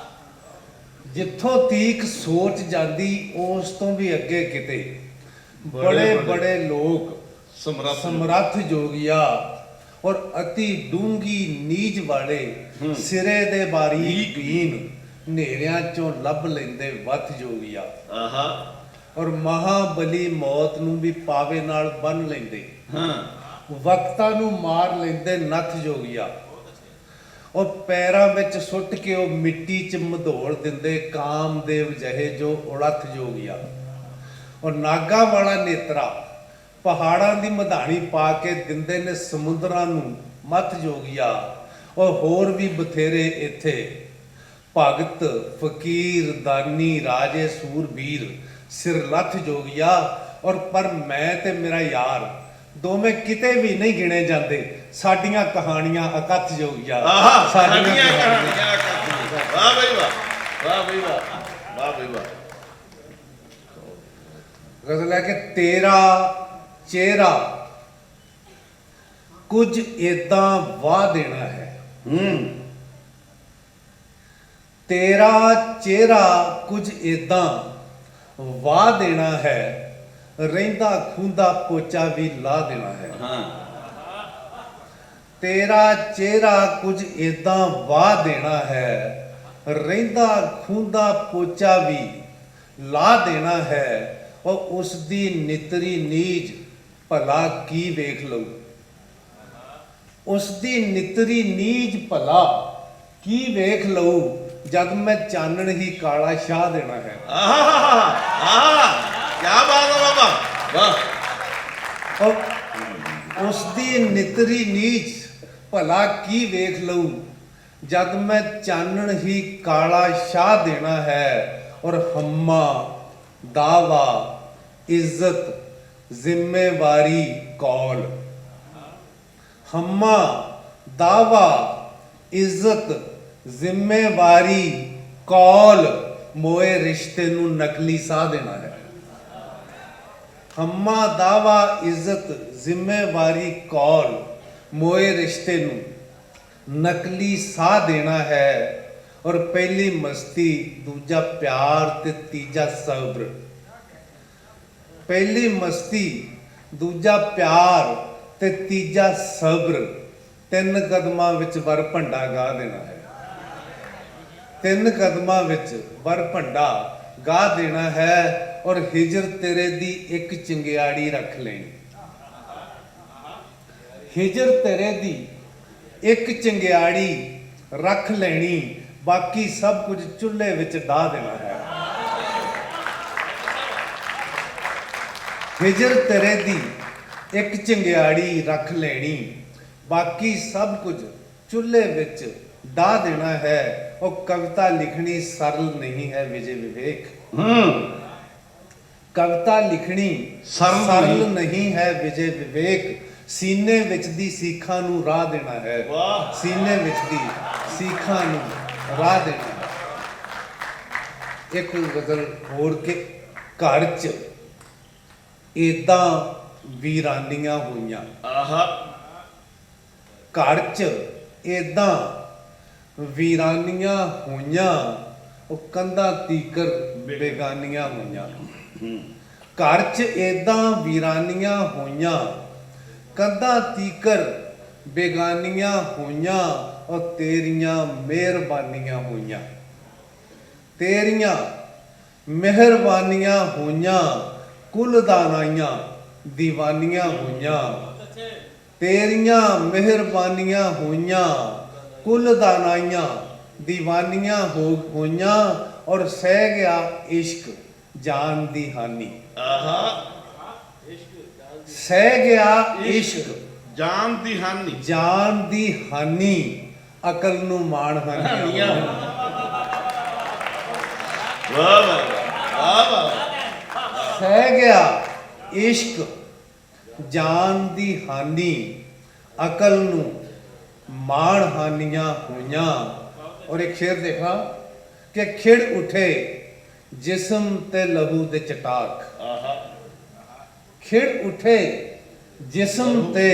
ਜਿੱਥੋਂ ਤੀਕ ਸੋਚ ਜਾਂਦੀ ਉਸ ਤੋਂ ਵੀ ਅੱਗੇ ਕਿਤੇ ਬੜੇ ਬੜੇ ਲੋਕ ਸਮਰੱਥ ਜੋਗੀਆ ਔਰ ਅਤੀ ਡੂੰਗੀ ਨੀਜ ਵਾਲੇ ਸਿਰੇ ਦੇ ਬਾਰੀਕ ਬੀਨ ਹਨੇਰਿਆਂ ਚੋਂ ਲੱਭ ਲੈਂਦੇ ਵੱਥ ਜੋਗੀਆ ਆਹਾ ਔਰ ਮਹਾਬਲੀ ਮੌਤ ਨੂੰ ਵੀ ਪਾਵੇ ਨਾਲ ਬੰਨ ਲੈਂਦੇ ਹਾਂ ਵਕਤਾਂ ਨੂੰ ਮਾਰ ਲੈਂਦੇ ਨੱਥ ਜੋਗੀਆ ਉਹ ਪੈਰਾਂ ਵਿੱਚ ਸੁੱਟ ਕੇ ਉਹ ਮਿੱਟੀ 'ਚ ਮਧੋਲ ਦਿੰਦੇ ਕਾਮਦੇਵ ਜਹੇ ਜੋ ਉਲੱਥ ਜੋਗੀਆ ਔਰ ਨਾਗਾ ਵਾਲਾ ਨੇਤਰਾ ਪਹਾੜਾਂ ਦੀ ਮਧਾਣੀ ਪਾ ਕੇ ਦਿੰਦੇ ਨੇ ਸਮੁੰਦਰਾਂ ਨੂੰ ਮੱਥ ਜੋਗੀਆ ਔਰ ਹੋਰ ਵੀ ਬਥੇਰੇ ਇੱਥੇ ਭਗਤ ਫਕੀਰ ਦਾਨੀ ਰਾਜੇ ਸੂਰਬੀਰ ਸਿਰ ਲੱਥ ਜੋਗੀਆ ਔਰ ਪਰ ਮੈਂ ਤੇ ਮੇਰਾ ਯਾਰ ਦੋਵੇਂ ਕਿਤੇ ਵੀ ਨਹੀਂ ਗਿਣੇ ਜਾਂਦੇ ਸਾਡੀਆਂ ਕਹਾਣੀਆਂ ਅਕੱਥ ਜੋਗੀਆ ਆਹਾ ਸਾਡੀਆਂ ਕਹਾਣੀਆਂ ਵਾਹ ਬਈ ਵਾਹ ਵਾਹ ਬਈ ਵਾਹ ਵਾਹ ਬਈ ਵਾਹ ਗਜ਼ਲ ਹੈ ਕਿ ਤੇਰਾ ਚਿਹਰਾ ਕੁਝ ਏਦਾਂ ਵਾਹ ਦੇਣਾ ਹੈ ਤੇਰਾ ਚਿਹਰਾ ਕੁਝ ਏਦਾਂ ਵਾਹ ਦੇਣਾ ਹੈ ਰਹਿੰਦਾ ਖੂੰਦਾ ਪੋਚਾ ਵੀ ਲਾ ਦੇਣਾ ਹੈ ਹਾਂ ਤੇਰਾ ਚਿਹਰਾ ਕੁਝ ਏਦਾਂ ਵਾਹ ਦੇਣਾ ਹੈ ਰਹਿੰਦਾ ਖੂੰਦਾ ਪੋਚਾ ਵੀ ਲਾ ਦੇਣਾ ਹੈ ਔਰ ਉਸ ਦੀ ਨਿਤਰੀ ਨੀਜ ਭਲਾ ਕੀ ਵੇਖ ਲਊ ਉਸ ਦੀ ਨਿਤਰੀ ਨੀਜ ਭਲਾ ਕੀ ਵੇਖ ਲਊ ਜਦ ਮੈਂ ਚਾਨਣ ਹੀ ਕਾਲਾ ਛਾਹ ਦੇਣਾ ਹੈ ਆਹਾ ਆਹਾ ਕੀ ਬਾਤ ਹੈ ਬਾਬਾ ਵਾਹ ਔਰ ਉਸ ਦੀ ਨਿਤਰੀ ਨੀਚ ਭਲਾ ਕੀ ਵੇਖ ਲਊ ਜਦ ਮੈਂ ਚਾਨਣ ਹੀ ਕਾਲਾ ਛਾਹ ਦੇਣਾ ਹੈ ਔਰ ਹੰਮਾ ਦਾਵਾ ਇੱਜ਼ਤ ਜ਼ਿੰਮੇਵਾਰੀ ਕੌਲ ਹੰਮਾ ਦਾਵਾ ਇੱਜ਼ਤ ਜ਼ਿੰਮੇਵਾਰੀ ਕੌਲ ਮੋਏ ਰਿਸ਼ਤੇ ਨੂੰ ਨਕਲੀ ਸਾਹ ਦੇਣਾ ਹੈ ਹੰਮਾ ਦਾਵਾ ਇੱਜ਼ਤ ਜ਼ਿੰਮੇਵਾਰੀ ਕੌਲ ਮੋਏ ਰਿਸ਼ਤੇ ਨੂੰ ਨਕਲੀ ਸਾਹ ਦੇਣਾ ਹੈ ਔਰ ਪਹਿਲੀ ਮਸਤੀ ਦੂਜਾ ਪਿਆਰ ਤੇ ਤੀਜਾ ਸਬਰ ਪਹਿਲੀ ਮਸਤੀ ਦੂਜਾ ਪਿਆਰ ਤੇ ਤੀਜਾ ਸਬਰ ਤਿੰਨ ਕਦਮਾਂ ਵਿੱਚ ਵਰ ਭੰਡਾ ਗਾ ਦੇਣਾ ਹੈ ਤਿੰਨ ਕਦਮਾਂ ਵਿੱਚ ਵਰ ਭੰਡਾ ਗਾ ਦੇਣਾ ਹੈ ਔਰ ਹਿਜਰ ਤੇਰੇ ਦੀ ਇੱਕ ਚਿੰਗਿਆੜੀ ਰੱਖ ਲੈਣੀ ਹਿਜਰ ਤੇਰੇ ਦੀ ਇੱਕ ਚਿੰਗਿਆੜੀ ਰੱਖ ਲੈਣੀ ਬਾਕੀ ਸਭ ਕੁਝ ਚੁੱਲ੍ਹੇ ਵਿੱਚ ਡਾਹ ਦੇਣਾ ਹੈ ਹਿਜਰ ਤੇਰੇ ਦੀ ਇੱਕ ਚਿੰਗਿਆੜੀ ਰੱਖ ਲੈਣੀ ਬਾਕੀ ਸਭ ਕੁਝ ਚੁੱਲ੍ਹੇ ਵਿੱਚ ਡਾਹ ਦੇਣਾ ਹੈ ਉਹ ਕਵਿਤਾ ਲਿਖਣੀ ਸਰਲ ਨਹੀਂ ਹੈ ਵਿਜੇ ਵਿਵੇਕ ਕਵਿਤਾ ਲਿਖਣੀ ਸਰਲ ਨਹੀਂ ਹੈ ਵਿਜੇ ਵਿਵੇਕ ਸੀਨੇ ਵਿੱਚ ਦੀ ਸੀਖਾਂ ਨੂੰ ਰਾਹ ਦੇਣਾ ਹੈ ਵਾਹ ਸੀਨੇ ਵਿੱਚ ਦੀ ਸੀਖਾਂ ਨੂੰ ਰਾਹ ਦੇਣਾ ਹੈ ਇੱਕ ਗਜ਼ਲ ਹੋਰ ਕੇ ਘਰ 'ਚ ਏਦਾਂ ਵੀਰਾਨੀਆਂ ਹੋਈਆਂ ਆਹਾ ਘਰ 'ਚ ਏਦਾਂ ਵੀਰਾਨੀਆਂ ਹੋਈਆਂ ਉਹ ਕੰਧਾਂ ਤੀਕਰ ਬੇਗਾਨੀਆਂ ਹੋਈਆਂ ਘਰ 'ਚ ਏਦਾਂ ਵੀਰਾਨੀਆਂ ਹੋਈਆਂ ਕੰਧਾਂ ਤੀਕਰ ਬੇਗਾਨੀਆਂ ਹੋਈਆਂ ਉਹ ਤੇਰੀਆਂ ਮਿਹਰਬਾਨੀਆਂ ਹੋਈਆਂ ਤੇਰੀਆਂ ਮਿਹਰਬਾਨੀਆਂ ਹੋਈਆਂ ਕੁੱਲ ਦਾਨਾਈਆਂ ਦੀਵਾਨੀਆਂ ਹੋਈਆਂ ਤੇਰੀਆਂ ਮਿਹਰਬਾਨੀਆਂ ਹੋਈਆਂ ਕੁੱਲ ਦਾਨਾਈਆਂ ਦੀਵਾਨੀਆਂ ਹੋਈਆਂ ਔਰ ਸਹਿ ਗਿਆ ਇਸ਼ਕ ਜਾਨ ਦੀ ਹਾਨੀ ਆਹਾ ਸਹਿ ਗਿਆ ਇਸ਼ਕ ਜਾਨ ਦੀ ਹਾਨੀ ਜਾਨ ਦੀ ਹਾਨੀ ਅਕਲ ਨੂੰ ਮਾਣ ਹਾਨੀ ਵਾਹ ਵਾਹ ਵਾਹ ਸਹਿ ਗਿਆ ਇਸ਼ਕ ਜਾਨ ਦੀ ਹਾਨੀ ਅਕਲ ਨੂੰ ਮਾਣ ਹਾਨੀਆਂ ਹੋਈਆਂ ਔਰ ਇੱਕ ਸ਼ੇਰ ਦੇਖਾ ਕਿ ਖਿੜ ਉਠੇ ਜਿਸਮ ਤੇ ਲਹੂ ਦੇ ਚਟਾਕ ਆਹਾ ਖਿੜ ਉਠੇ ਜਿਸਮ ਤੇ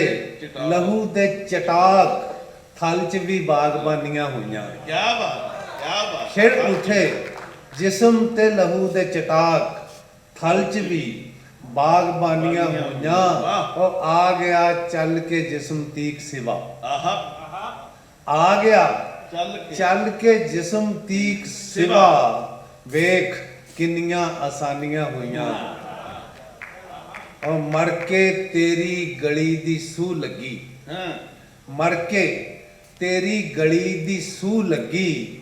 ਲਹੂ ਦੇ ਚਟਾਕ ਥਲ 'ਚ ਵੀ ਬਾਗਬਾਨੀਆਂ ਹੋਈਆਂ। ਕੀ ਬਾਤ ਕੀ ਬਾਤ। ਖਿੜ ਉਠੇ ਜਿਸਮ ਤੇ ਲਹੂ ਦੇ ਚਟਾਕ, ਥਲ 'ਚ ਵੀ ਬਾਗਬਾਨੀਆਂ ਹੋਈਆਂ। ਉਹ ਆ ਗਿਆ ਚੱਲ ਕੇ ਜਿਸਮ ਤੀਕ ਸਿਵਾ, ਆਹਾ ਆ ਗਿਆ ਚੱਲ ਚੱਲ ਕੇ ਜਿਸਮ ਤੀਕ ਸਿਵਾ, ਵੇਖ ਕਿੰਨੀਆਂ ਆਸਾਨੀਆਂ ਹੋਈਆਂ। ਔਰ ਮਰ ਕੇ ਤੇਰੀ ਗਲੀ ਦੀ ਸੂਹ ਲੱਗੀ, ਹਾਂ ਮਰ ਕੇ ਤੇਰੀ ਗਲੀ ਦੀ ਸੂਹ ਲੱਗੀ,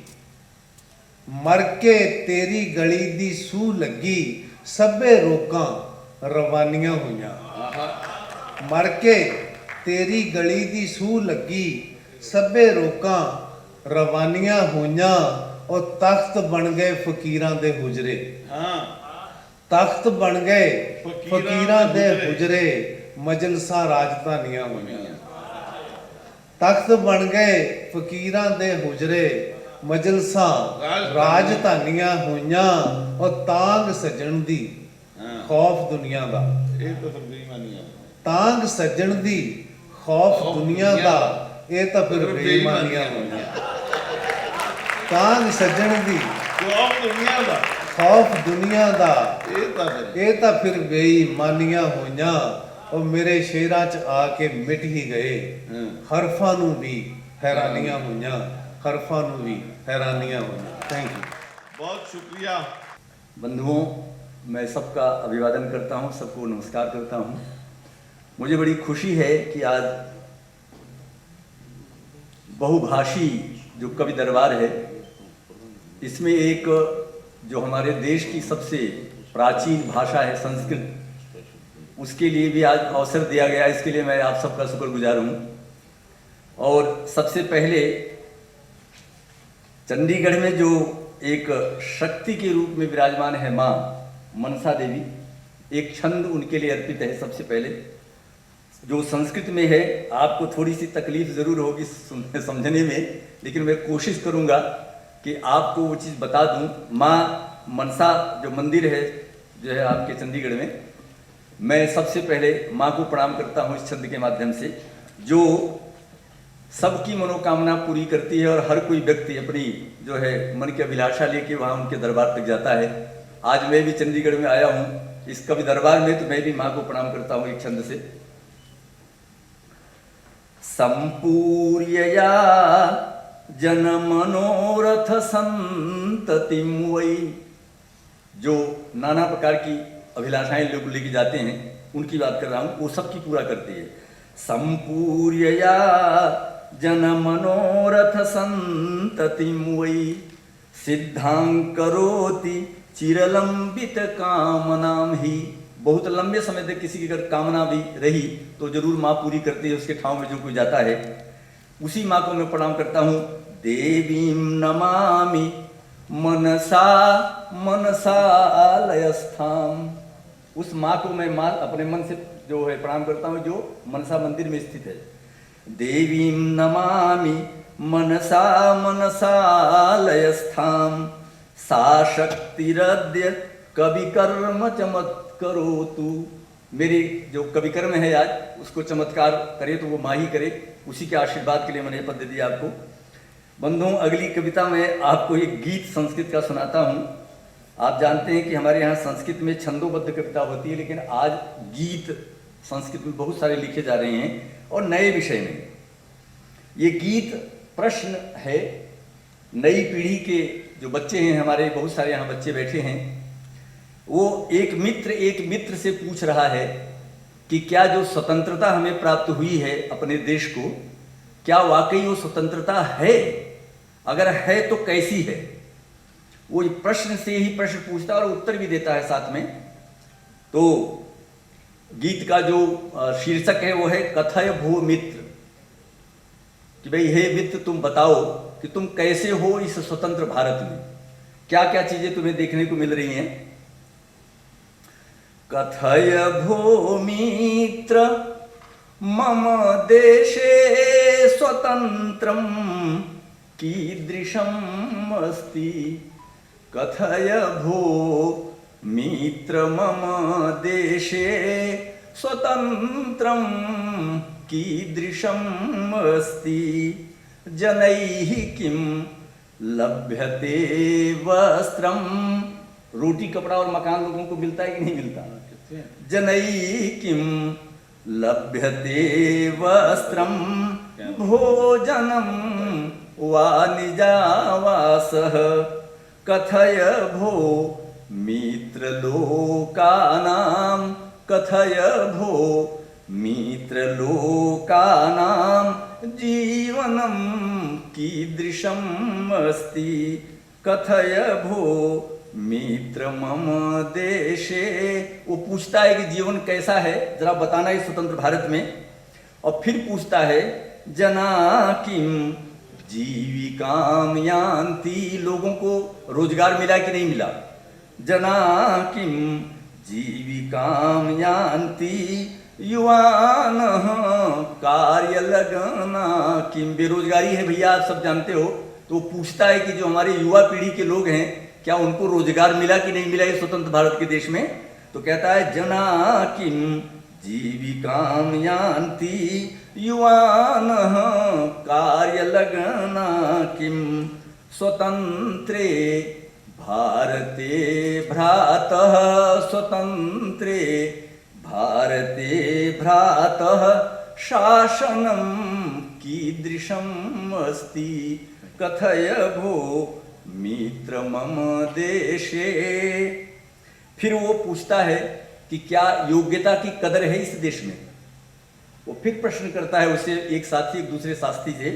ਮਰ ਕੇ ਤੇਰੀ ਗਲੀ ਦੀ ਸੂਹ ਲੱਗੀ, ਸਭੇ ਰੋਕਾਂ ਰਵਾਨੀਆਂ ਹੋਈਆਂ। ਮਰ ਕੇ ਤੇਰੀ ਗਲੀ ਦੀ ਸੂਹ ਲੱਗੀ, ਸਭੇ ਰੋਕਾਂ ਰਵਾਨੀਆਂ ਹੋਈਆਂ। ਉਹ ਤਖਤ ਬਣ ਗਏ ਫਕੀਰਾਂ ਦੇ ਹੁਜਰੇ, ਹਾਂ ਤਖਤ ਬਣ ਗਏ ਫਕੀਰਾਂ ਫਕੀਰਾਂ ਦੇ ਦੇ ਹੁਜਰੇ, ਮਜਲਸਾਂ ਰਾਜਧਾਨੀਆਂ ਹੋਈਆਂ। ਤਖਤ ਬਣ ਗਏ ਫਕੀਰਾਂ ਦੇ ਹੁਜਰੇ, ਮਜਲਸਾਂ ਰਾਜਧਾਨੀਆਂ ਹੋਈਆਂ। ਉਹ ਤਾਂਗ ਸੱਜਣ ਦੀ ਹਾਂ ਖੌਫ ਦੁਨੀਆ ਦਾ, ਇਹ ਤਾਂ ਫਿਰ ਬੇਈਮਾਨੀ ਆ। ਤਾਂਗ ਸੱਜਣ ਦੀ ਖੌਫ ਦੁਨੀਆ ਦਾ, ਇਹ ਤਾਂ ਫਿਰ ਬੇਈਮਾਨੀਆਂ ਹੋਈਆਂ। ਤਾਂਗ ਸੱਜਣ ਦੀ ਖੌਫ ਦੁਨੀਆ ਦਾ, ਖੌਫ ਦੁਨੀਆ ਦਾ, ਇਹ ਤਾਂ ਫਿਰ ਬੇਈਮਾਨੀਆਂ ਹੋਈਆਂ। ਉਹ ਮੇਰੇ ਸ਼ੇਰਾਂ 'ਚ ਆ ਕੇ ਮਿਟ ਹੀ ਗਏ, ਹਰਫਾਂ ਨੂੰ ਵੀ ਹੈਰਾਨੀਆਂ ਹੋਈਆਂ, हरफा ਨੂੰ भी हैरानियां हुई। थैंक यू, बहुत शुक्रिया। बंधुओं, मैं सबका अभिवादन करता हूं, सबको नमस्कार करता हूं। मुझे बड़ी खुशी है कि आज बहुभाषी जो कवि दरबार है, इसमें एक जो हमारे देश की सबसे प्राचीन भाषा है संस्कृत, उसके लिए भी आज अवसर दिया गया। इसके लिए मैं आप सबका शुक्रगुजार हूँ। और सबसे पहले चंडीगढ़ में जो एक शक्ति के रूप में विराजमान है माँ मनसा देवी, एक छंद उनके लिए अर्पित है। सबसे पहले जो संस्कृत में है, आपको थोड़ी सी तकलीफ ज़रूर होगी समझने में, लेकिन मैं कोशिश करूँगा कि आपको वो चीज़ बता दूँ। माँ मनसा जो मंदिर है जो है आपके चंडीगढ़ में, मैं सबसे पहले माँ को प्रणाम करता हूँ इस छंद के माध्यम से, जो सबकी मनोकामना पूरी करती है और हर कोई व्यक्ति अपनी जो है मन की अभिलाषा लेके वहाँ उनके दरबार तक जाता है। आज मैं भी चंडीगढ़ में आया हूँ इस कवि दरबार में, तो मैं भी माँ को प्रणाम करता हूँ एक छंद से। संपूर्यया जन मनोरथ संततिम वै, जो नाना प्रकार की अभिलाषाएं लोग लेके जाते हैं उनकी बात कर रहा हूँ, वो सबकी पूरा करती है। संपूर्यया जन मनोरथ संततिम वै, सिद्धां करोति चिरलंबित कामनाम ही। बहुत लंबे समय तक किसी की अगर कामना भी रही तो जरूर माँ पूरी करती है, उसके ठाव में जो कोई जाता है। उसी माँ को मैं प्रणाम करता हूँ। देवीं नमामि मनसा मनसालयस्थाम, उस माँ को मैं माँ अपने मन से जो है प्रणाम करता हूँ, जो मनसा मंदिर में स्थित है। देवीं नमामि मनसा मनसालयस्थाम, सा शक्तिरद्य कवि कर्म चमत्करोतु। मेरे जो कवि कर्म है आज उसको चमत्कार करे तो वो माँ ही करे, उसी के आशीर्वाद के लिए मैंने पद दे दिया आपको। बंधुओं, अगली कविता में आपको एक गीत संस्कृत का सुनाता हूँ। आप जानते हैं कि हमारे यहाँ संस्कृत में छंदोबद्ध कविता होती है, लेकिन आज गीत संस्कृत में बहुत सारे लिखे जा रहे हैं और नए विषय में। ये गीत प्रश्न है, नई पीढ़ी के जो बच्चे हैं, हमारे बहुत सारे यहाँ बच्चे बैठे हैं, वो एक मित्र से पूछ रहा है कि क्या जो स्वतंत्रता हमें प्राप्त हुई है अपने देश को, क्या वाकई वो स्वतंत्रता है? अगर है तो कैसी है? वो प्रश्न से ही प्रश्न पूछता है और उत्तर भी देता है साथ में। तो गीत का जो शीर्षक है वो है कथय भो मित्र, कि भाई हे मित्र तुम बताओ कि तुम कैसे हो इस स्वतंत्र भारत में, क्या क्या चीजें तुम्हें देखने को मिल रही हैं। कथय भो मित्र मम देशे स्वतंत्रम कीदृशम अस्ति, कथय भो मित्र मम देशे स्वतंत्रम कीदृशम अस्ति। जनैः किं लभ्यते वस्त्रम। रोटी कपड़ा और मकान लोगों को मिलता है कि नहीं मिलता? जनैः किं लभ्यते वस्त्रम भोजनं वा निजावासः कथय भो मित्रलोकानां कथय भो मित्रलोकानां जीवनं कीदृशम् अस्ति कथय भो मित्र मम देशे। वो पूछता है कि जीवन कैसा है, जरा बताना इस स्वतंत्र भारत में। और फिर पूछता है जना किम जीविकाम यान्ति, लोगों को रोजगार मिला कि नहीं मिला। जना किम जीविकाम यान्ति युवानः कार्यलग्ना किम, बेरोजगारी है भैया आप सब जानते हो। तो पूछता है कि जो हमारे युवा पीढ़ी के लोग हैं क्या उनको रोजगार मिला कि नहीं मिला इस स्वतंत्र भारत के देश में। तो कहता है जना किम जीविकाम यान्ति युवानः कार्यलग्ना किम स्वतंत्रे भारते भ्रातः स्वतंत्रे भारते भ्रातः शासनं कीदृशम् अस्ति कथय भो मित्र मम देशे। फिर वो पूछता है कि क्या योग्यता की कदर है इस देश में। वो फिर प्रश्न करता है उसे एक साथी एक दूसरे शास्त्री से,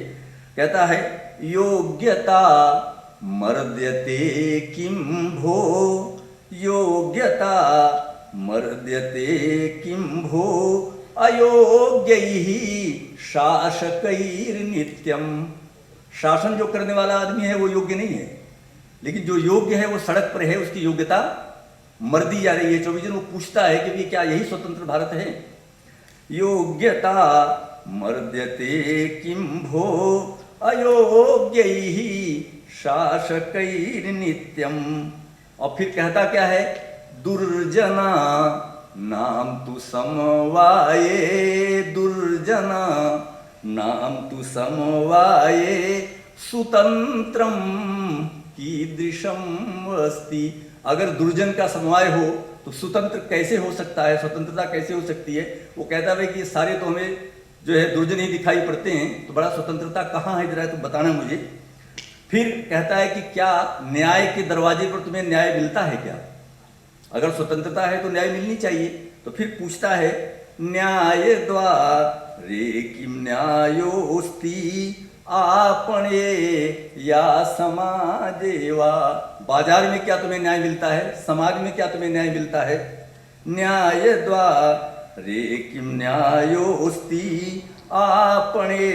कहता है योग्यता मर्द्यते किम भो योग्यता मर्द्यते किम भो अयोग्यैः शासकैर्नित्यम्। शासन जो करने वाला आदमी है वो योग्य नहीं है, लेकिन जो योग्य है वो सड़क पर है, उसकी योग्यता मर्दी जा रही है। 24 वो पूछता है कि क्या यही स्वतंत्र भारत है। योग्यता मर्द्यते किम भो अयोग्यैः शासकैर्नित्यम्। और फिर कहता क्या है दुर्जना नाम तु समवाये दुर्जना नाम तु समवाये सुतंत्रम कीदृशम् अस्ति। अगर दुर्जन का समवाय हो तो स्वतंत्र कैसे हो सकता है, स्वतंत्रता कैसे हो सकती है। वो कहता है कि सारे तो हमें जो है दुर्जन ही दिखाई पड़ते हैं, तो बड़ा स्वतंत्रता कहाँ है जरा तो बताना मुझे। फिर कहता है कि क्या न्याय के दरवाजे पर तुम्हें न्याय मिलता है क्या। अगर स्वतंत्रता है तो न्याय मिलनी चाहिए। तो फिर पूछता है न्याय द्वारे किम न्यायोस्ति आपणे या समाजे वा। बाजार में क्या तुम्हें न्याय मिलता है, समाज में क्या तुम्हें न्याय मिलता है। न्याय द्वारे किम न्यायोस्ति आपणे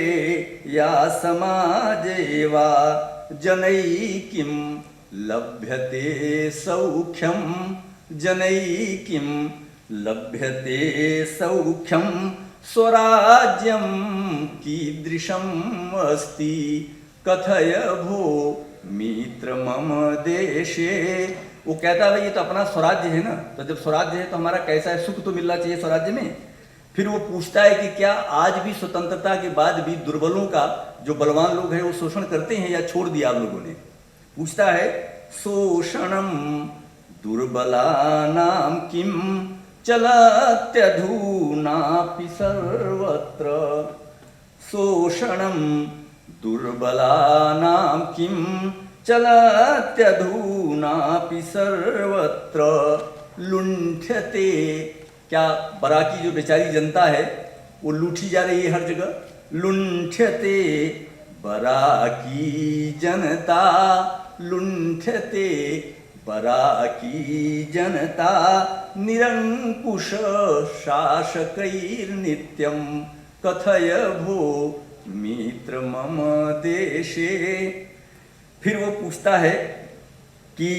या समाजे वा जनै किम लभ्यते सौख्यम जनै किम लभ्यते सौख्यम स्वराज्यम कीदृशम् अस्ति कथय भो मित्र मम देशे। वो कहता है ये तो अपना स्वराज्य है ना, तो जब स्वराज्य है तो हमारा कैसा है, सुख तो मिलना चाहिए स्वराज्य में। फिर वो पूछता है कि क्या आज भी स्वतंत्रता के बाद भी दुर्बलों का जो बलवान लोग हैं वो शोषण करते हैं या छोड़ दिया आप लोगों ने। पूछता है शोषणम दुर्बलानां किम चलत्यधुनापि सर्वत्र शोषणं दुर्बलानां किं चलत्यधुनापि सर्वत्र लुण्ठ्यते। क्या बराकी जो बेचारी जनता है वो लूटी जा रही है हर जगह। लुण्ठ्यते बराकी जनता लुण्ठ्यते बराकी जनता निरंकुश शासकैर्नित्यं कथय भो मित्र मम देशे। फिर वो पूछता है कि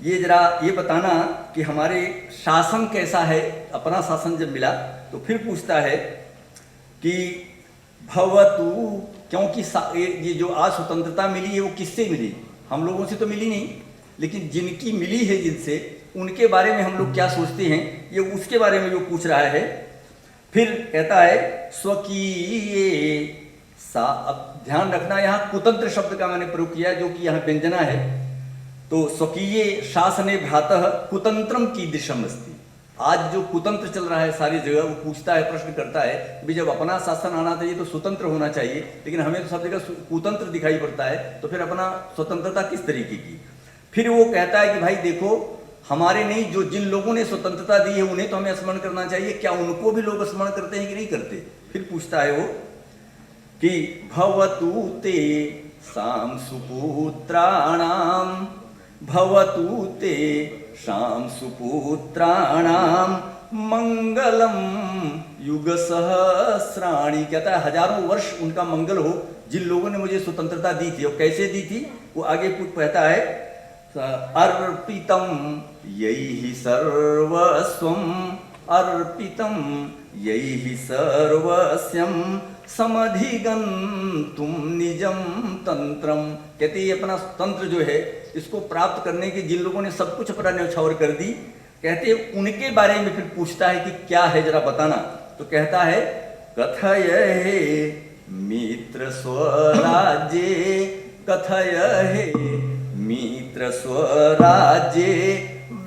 ये जरा ये बताना कि हमारे शासन कैसा है। अपना शासन जब मिला तो फिर पूछता है कि भवतु, क्योंकि ये जो आज स्वतंत्रता मिली है वो किससे मिली, हम लोगों से तो मिली नहीं, लेकिन जिनकी मिली है जिनसे, उनके बारे में हम लोग क्या सोचते हैं, ये उसके बारे में जो पूछ रहा है। फिर कहता है स्वकीये अब ध्यान रखना, यहाँ कुतंत्र शब्द का मैंने प्रयोग किया है, जो कि यहाँ व्यंजना है। तो स्वकीय शासने भ्रातः कुतंत्रम कीदृशम अस्ति। आज जो कुतंत्र चल रहा है सारी जगह, वो पूछता है, प्रश्न करता है कि जब अपना शासन आना चाहिए तो स्वतंत्र होना चाहिए, लेकिन हमें तो सब जगह कुतंत्र दिखाई पड़ता है, तो फिर अपना स्वतंत्रता किस तरीके की। फिर वो कहता है कि भाई देखो, हमारे नहीं, जो जिन लोगों ने स्वतंत्रता दी है उन्हें तो हमें स्मरण करना चाहिए, क्या उनको भी लोग स्मरण करते हैं कि नहीं करते। फिर पूछता है वो कि भवतु ते साम सुपुत्राणाम, भवतु ते शाम सुपुत्राणाम मंगलम युग सहस्राणि। कहता है हजारों वर्ष उनका मंगल हो जिन लोगों ने मुझे स्वतंत्रता दी थी। और कैसे दी थी वो आगे कहता है, अर्पितम यैहि सर्वस्वम, अर्पितम यैहि सर्वस्यम समधिगन्तुम निजम तंत्रम। कहते ये अपना तंत्र जो है, इसको प्राप्त करने के जिन लोगों ने सब कुछ अपना न्यौछावर कर दी, कहते उनके बारे में फिर पूछता है कि क्या है जरा बताना। तो कहता है कथय हे मित्र स्वराज्ये, कथय हे मित्र स्वराज्ये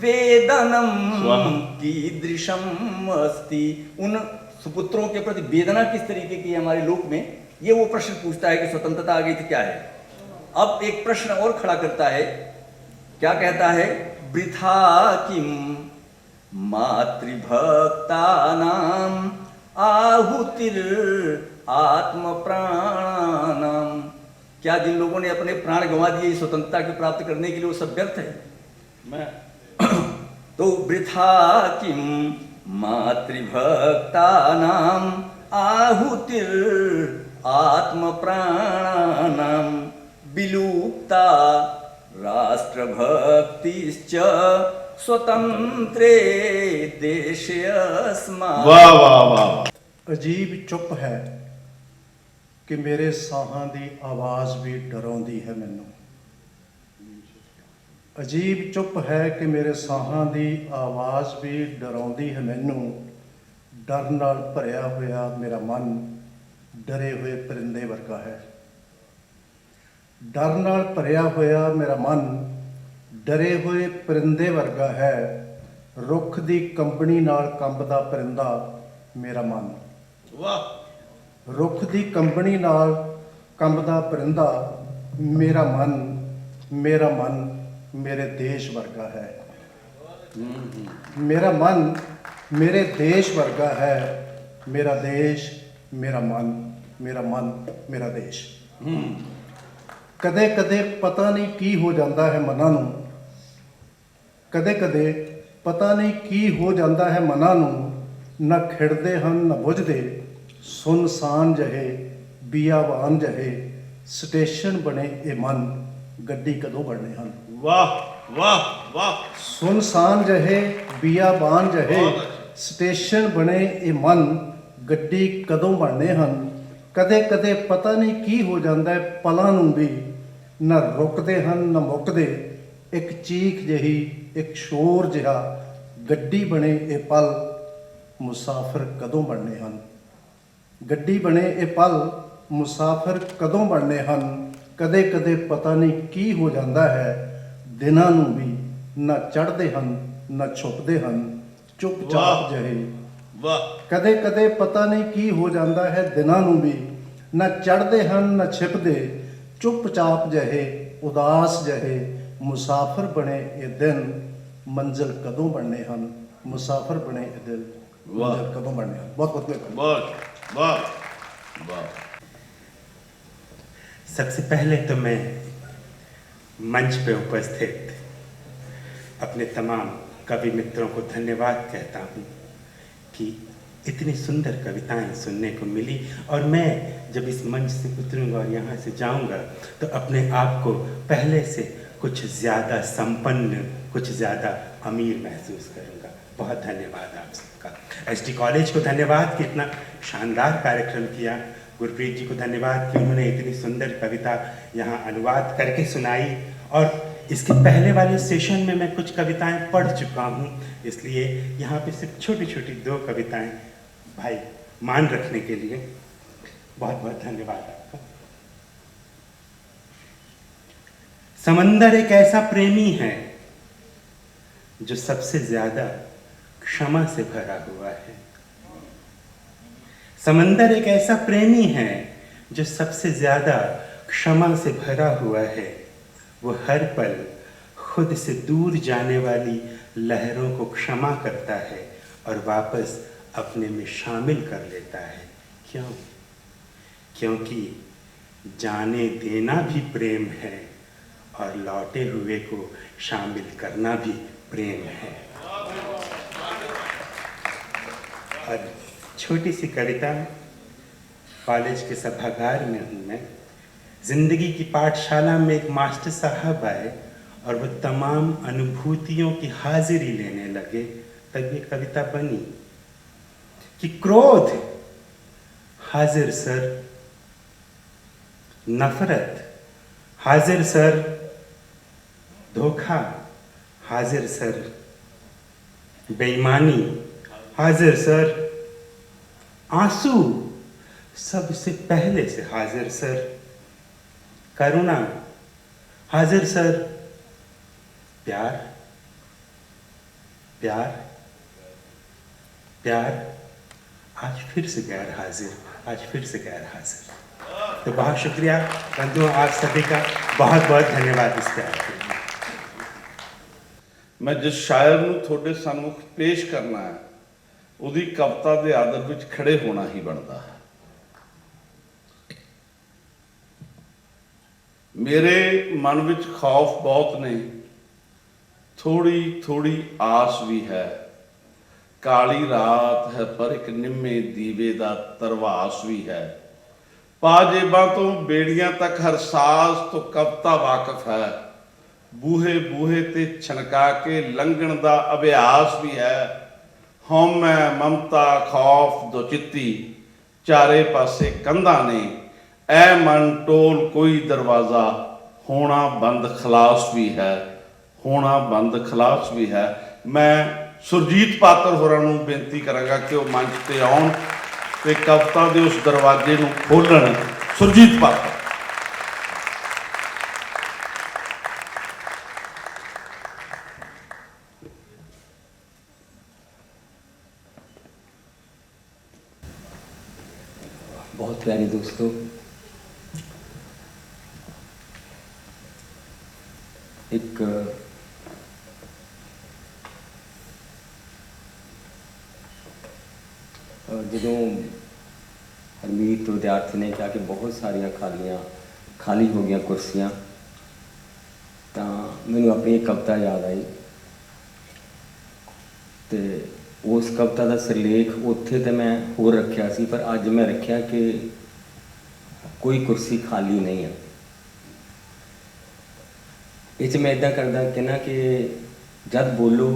वेदनम कीदृशम अस्ति। उन सुपुत्रों के प्रति वेदना किस तरीके की है हमारे लोक में, ये वो प्रश्न पूछता है कि स्वतंत्रता आ गई थी क्या है। अब एक प्रश्न और खड़ा करता है, क्या कहता है, वृथा किम मातृभक्तानाम आहुतिर आत्म प्राणानाम। क्या जिन लोगों ने अपने प्राण गंवा दिए स्वतंत्रता की प्राप्त करने के लिए, वो सब व्यर्थ है। मैं तो वृथा किम मातृभक्तानाम आहुतिर आत्म प्राणानाम विलुप्ता राष्ट्रभक्तिश्च स्वतंत्रे देशे अस्मात्। वाह वाह वाह। अजीब चुप है कि मेरे साहां दी आवाज़ भी डराउंदी है मैनू। अजीब चुप है कि मेरे साहां दी आवाज़ भी डराउंदी है मैनू। डर नाल भरिया होया मेरा मन डरे हुए परिंदे वर्गा है। डर नाल भरिया होया मेरा मन डरे हुए परिंदे वर्गा है। रुख दी कंबनी नाल कंबदा परिंदा मेरा मन। वाह। रुख दी कंबनी नाल कंबदा परिंदा मेरा मन, मेरा मन मेरे देश वर्गा है। मेरा मन मेरे देश वर्गा है। मेरा देश मेरा मन, मेरा मन मेरा देश। कदे कदे पता नहीं की हो जाता है मनां नूं, कदे कदे पता नहीं की हो जाता है मनां नूं। न खिड़दे हन न बुझदे सुनसान जहे बियावान जहे स्टेशन बने ए मन गड्डी कदों बनने हन। वाह वाह वाह। सुनसान जहे बियाबान जहे स्टेशन बने ए मन गड्डी कदों बनने हन। कदे कदे पता नहीं की हो जाता है पलां नूं भी न रुकदे हन न मुकदे। एक चीख जही एक शोर जिहा गड्डी बने ए पल मुसाफिर कदों बनने हन। गड्डी बने ए पल मुसाफिर कदों बनने हन। कदे कदे पता नहीं की हो जाता है दिनां नूं भी न चढ़दे हन न छुपदे हन चुपचाप जहे। वाह। कदे कदे पता नहीं की हो जाता है दिनां नूं भी न चढ़दे हन न छिपदे चुपचाप जहे उदास जहे मुसाफिर बने ए दिन मंजिल कदों बनने हन। मुसाफिर बने ए दिल मंजिल कदों बनने हन। बहुत बहुत वाह वाह वाह। सबसे पहले तो मैं मंच पे उपस्थित अपने तमाम कवि मित्रों को धन्यवाद कहता हूँ कि इतनी सुंदर कविताएं सुनने को मिली। और मैं जब इस मंच से उतरूंगा और यहाँ से जाऊँगा तो अपने आप को पहले से कुछ ज़्यादा संपन्न, कुछ ज़्यादा अमीर महसूस करूँगा। बहुत धन्यवाद आप सबका। एसटी कॉलेज को धन्यवाद कि इतना शानदार कार्यक्रम किया। गुरप्रीत जी को धन्यवाद कि उन्होंने इतनी सुंदर कविता यहाँ अनुवाद करके सुनाई। और इसके पहले वाले सेशन में मैं कुछ कविताएं पढ़ चुका हूँ, इसलिए यहाँ पे सिर्फ छोटी छोटी 2 कविताएं भाई मान रखने के लिए। बहुत बहुत धन्यवाद आपका। समंदर एक ऐसा प्रेमी है जो सबसे ज्यादा क्षमा से भरा हुआ है। समंदर एक ऐसा प्रेमी है जो सबसे ज्यादा क्षमा से भरा हुआ है। वो हर पल खुद से दूर जाने वाली लहरों को क्षमा करता है और वापस अपने में शामिल कर लेता है। क्यों? क्योंकि जाने देना भी प्रेम है और लौटे हुए को शामिल करना भी प्रेम है। और छोटी सी कविता, कॉलेज के सभागार में हूँ मैं। जिंदगी की पाठशाला में एक मास्टर साहब आए और वो तमाम अनुभूतियों की हाजिरी लेने लगे। तब ये कविता बनी कि क्रोध हाजिर सर, नफरत हाजिर सर, धोखा हाजिर सर, बेईमानी हाजिर सर, आंसू सबसे पहले से हाजिर सर, करुणा हाजिर सर, प्यार प्यार प्यार आज फिर से गैर हाजिर, आज फिर से गैर हाजिर। तो बहुत शुक्रिया बंधुओं, आप सभी का बहुत बहुत धन्यवाद इस प्यार के लिए। मैं जिस शायर ਨੂੰ ਤੁਹਾਡੇ ਸਨਮੁਖ ਪੇਸ਼ ਕਰਨਾ ਹੈ ਉਹਦੀ ਕਵਿਤਾ ਦੇ ਆਦਰ ਵਿੱਚ ਖੜੇ ਹੋਣਾ ਹੀ ਬਣਦਾ ਹੈ। ਮੇਰੇ ਮਨ ਵਿੱਚ ਖੌਫ ਬਹੁਤ ਨੇ, ਥੋੜੀ ਥੋੜੀ ਆਸ ਵੀ ਹੈ। ਕਾਲੀ ਰਾਤ ਹੈ ਪਰ ਇੱਕ ਨਿੰਮੇ ਦੀਵੇ ਦਾ ਤਰਵਾਸ ਵੀ ਹੈ। ਪਾਜੇਬਾਂ ਤੋਂ ਬੇੜੀਆਂ ਤੱਕ ਹਰ ਸਾਜ਼ ਤੋਂ ਕਵਿਤਾ ਵਾਕਿਫ ਹੈ। ਬੂਹੇ ਬੂਹੇ ਤੇ ਛਣਕਾ ਕੇ ਲੰਘਣ ਦਾ ਅਭਿਆਸ ਵੀ ਹੈ। ਹਉਮੈ ਮਮਤਾ ਖੌਫ ਦੋ ਚਿੱਤੀ ਚਾਰੇ ਪਾਸੇ ਕੰਧਾਂ ਨੇ। ਐ ਮਨ ਟੋਲ ਕੋਈ ਦਰਵਾਜ਼ਾ ਹੋਣਾ ਬੰਦ ਖਲਾਸ ਵੀ ਹੈ, ਹੋਣਾ ਬੰਦ ਖਲਾਸ ਵੀ ਹੈ। ਮੈਂ ਸੁਰਜੀਤ ਪਾਤਰ ਹੋਰਾਂ ਨੂੰ ਬੇਨਤੀ ਕਰਾਂਗਾ ਕਿ ਉਹ ਮੰਚ ਤੇ ਆਉਣ ਤੇ ਕਵਿਤਾ ਦੇ ਉਸ ਦਰਵਾਜ਼ੇ ਨੂੰ ਖੋਲ੍ਹਣ। ਸੁਰਜੀਤ ਪਾਤਰ। बहुत प्यारे दोस्तों, एक ਜਦੋਂ ਹਰਮੀਤ ਵਿਦਿਆਰਥੀ ਨੇ ਕਿਹਾ ਕਿ ਬਹੁਤ ਸਾਰੀਆਂ ਖਾਲੀ ਹੋ ਗਈਆਂ ਕੁਰਸੀਆਂ, ਤਾਂ ਮੈਨੂੰ ਆਪਣੀ ਇੱਕ ਕਵਿਤਾ ਯਾਦ ਆਈ ਤੇ ਉਸ ਕਵਿਤਾ ਦਾ ਸਿਰਲੇਖ ਉੱਥੇ ਤਾਂ ਮੈਂ ਹੋਰ ਰੱਖਿਆ ਸੀ, ਪਰ ਅੱਜ ਮੈਂ ਰੱਖਿਆ ਕਿ ਕੋਈ ਕੁਰਸੀ ਖਾਲੀ ਨਹੀਂ ਹੈ। ਇਹ 'ਚ ਮੈਂ ਇੱਦਾਂ ਕਰਦਾ ਕਹਿਣਾ ਕਿ ਜਦ ਬੋਲੋ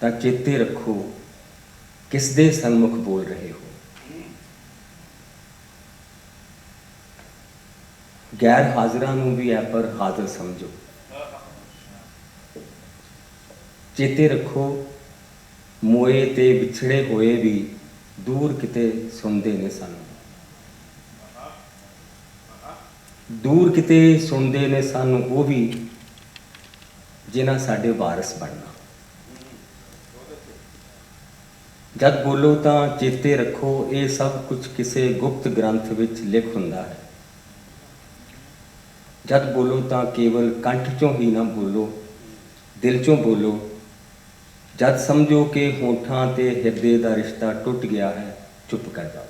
ਤਾਂ ਚੇਤੇ ਰੱਖੋ ਕਿਸ ਦੇ ਸਨਮੁਖ ਬੋਲ ਰਹੇ ਹੋ। ਗੈਰ ਹਾਜ਼ਰਾਂ ਨੂੰ ਵੀ ਹੈ ਪਰ ਹਾਜ਼ਰ ਸਮਝੋ। ਚੇਤੇ ਰੱਖੋ ਮੋਏ ਤੇ ਵਿਛੜੇ ਹੋਏ ਵੀ ਦੂਰ ਕਿਤੇ ਸੁਣਦੇ ਨੇ ਸਾਨੂੰ, ਦੂਰ ਕਿਤੇ ਸੁਣਦੇ ਨੇ ਸਾਨੂੰ ਉਹ ਵੀ ਜਿਨ੍ਹਾਂ ਸਾਡੇ ਵਾਰਿਸ ਬਣਨਾ। ਜਦ ਬੋਲੋ ਤਾਂ ਚੇਤੇ ਰੱਖੋ ਇਹ ਸਭ ਕੁਝ ਕਿਸੇ ਗੁਪਤ ਗ੍ਰੰਥ ਵਿੱਚ ਲਿਖ ਹੁੰਦਾ ਹੈ। ਜਦ ਬੋਲੋ ਤਾਂ ਕੇਵਲ ਕੰਠ ਚੋਂ ਹੀ ਨਾ ਬੋਲੋ, ਦਿਲ ਚੋਂ ਬੋਲੋ। ਜਦ ਸਮਝੋ ਕਿ ਹੋਠਾਂ ਤੇ ਹਿਰਦੇ ਦਾ ਰਿਸ਼ਤਾ ਟੁੱਟ ਗਿਆ ਹੈ, ਚੁੱਪ ਕਰ ਜਾਓ।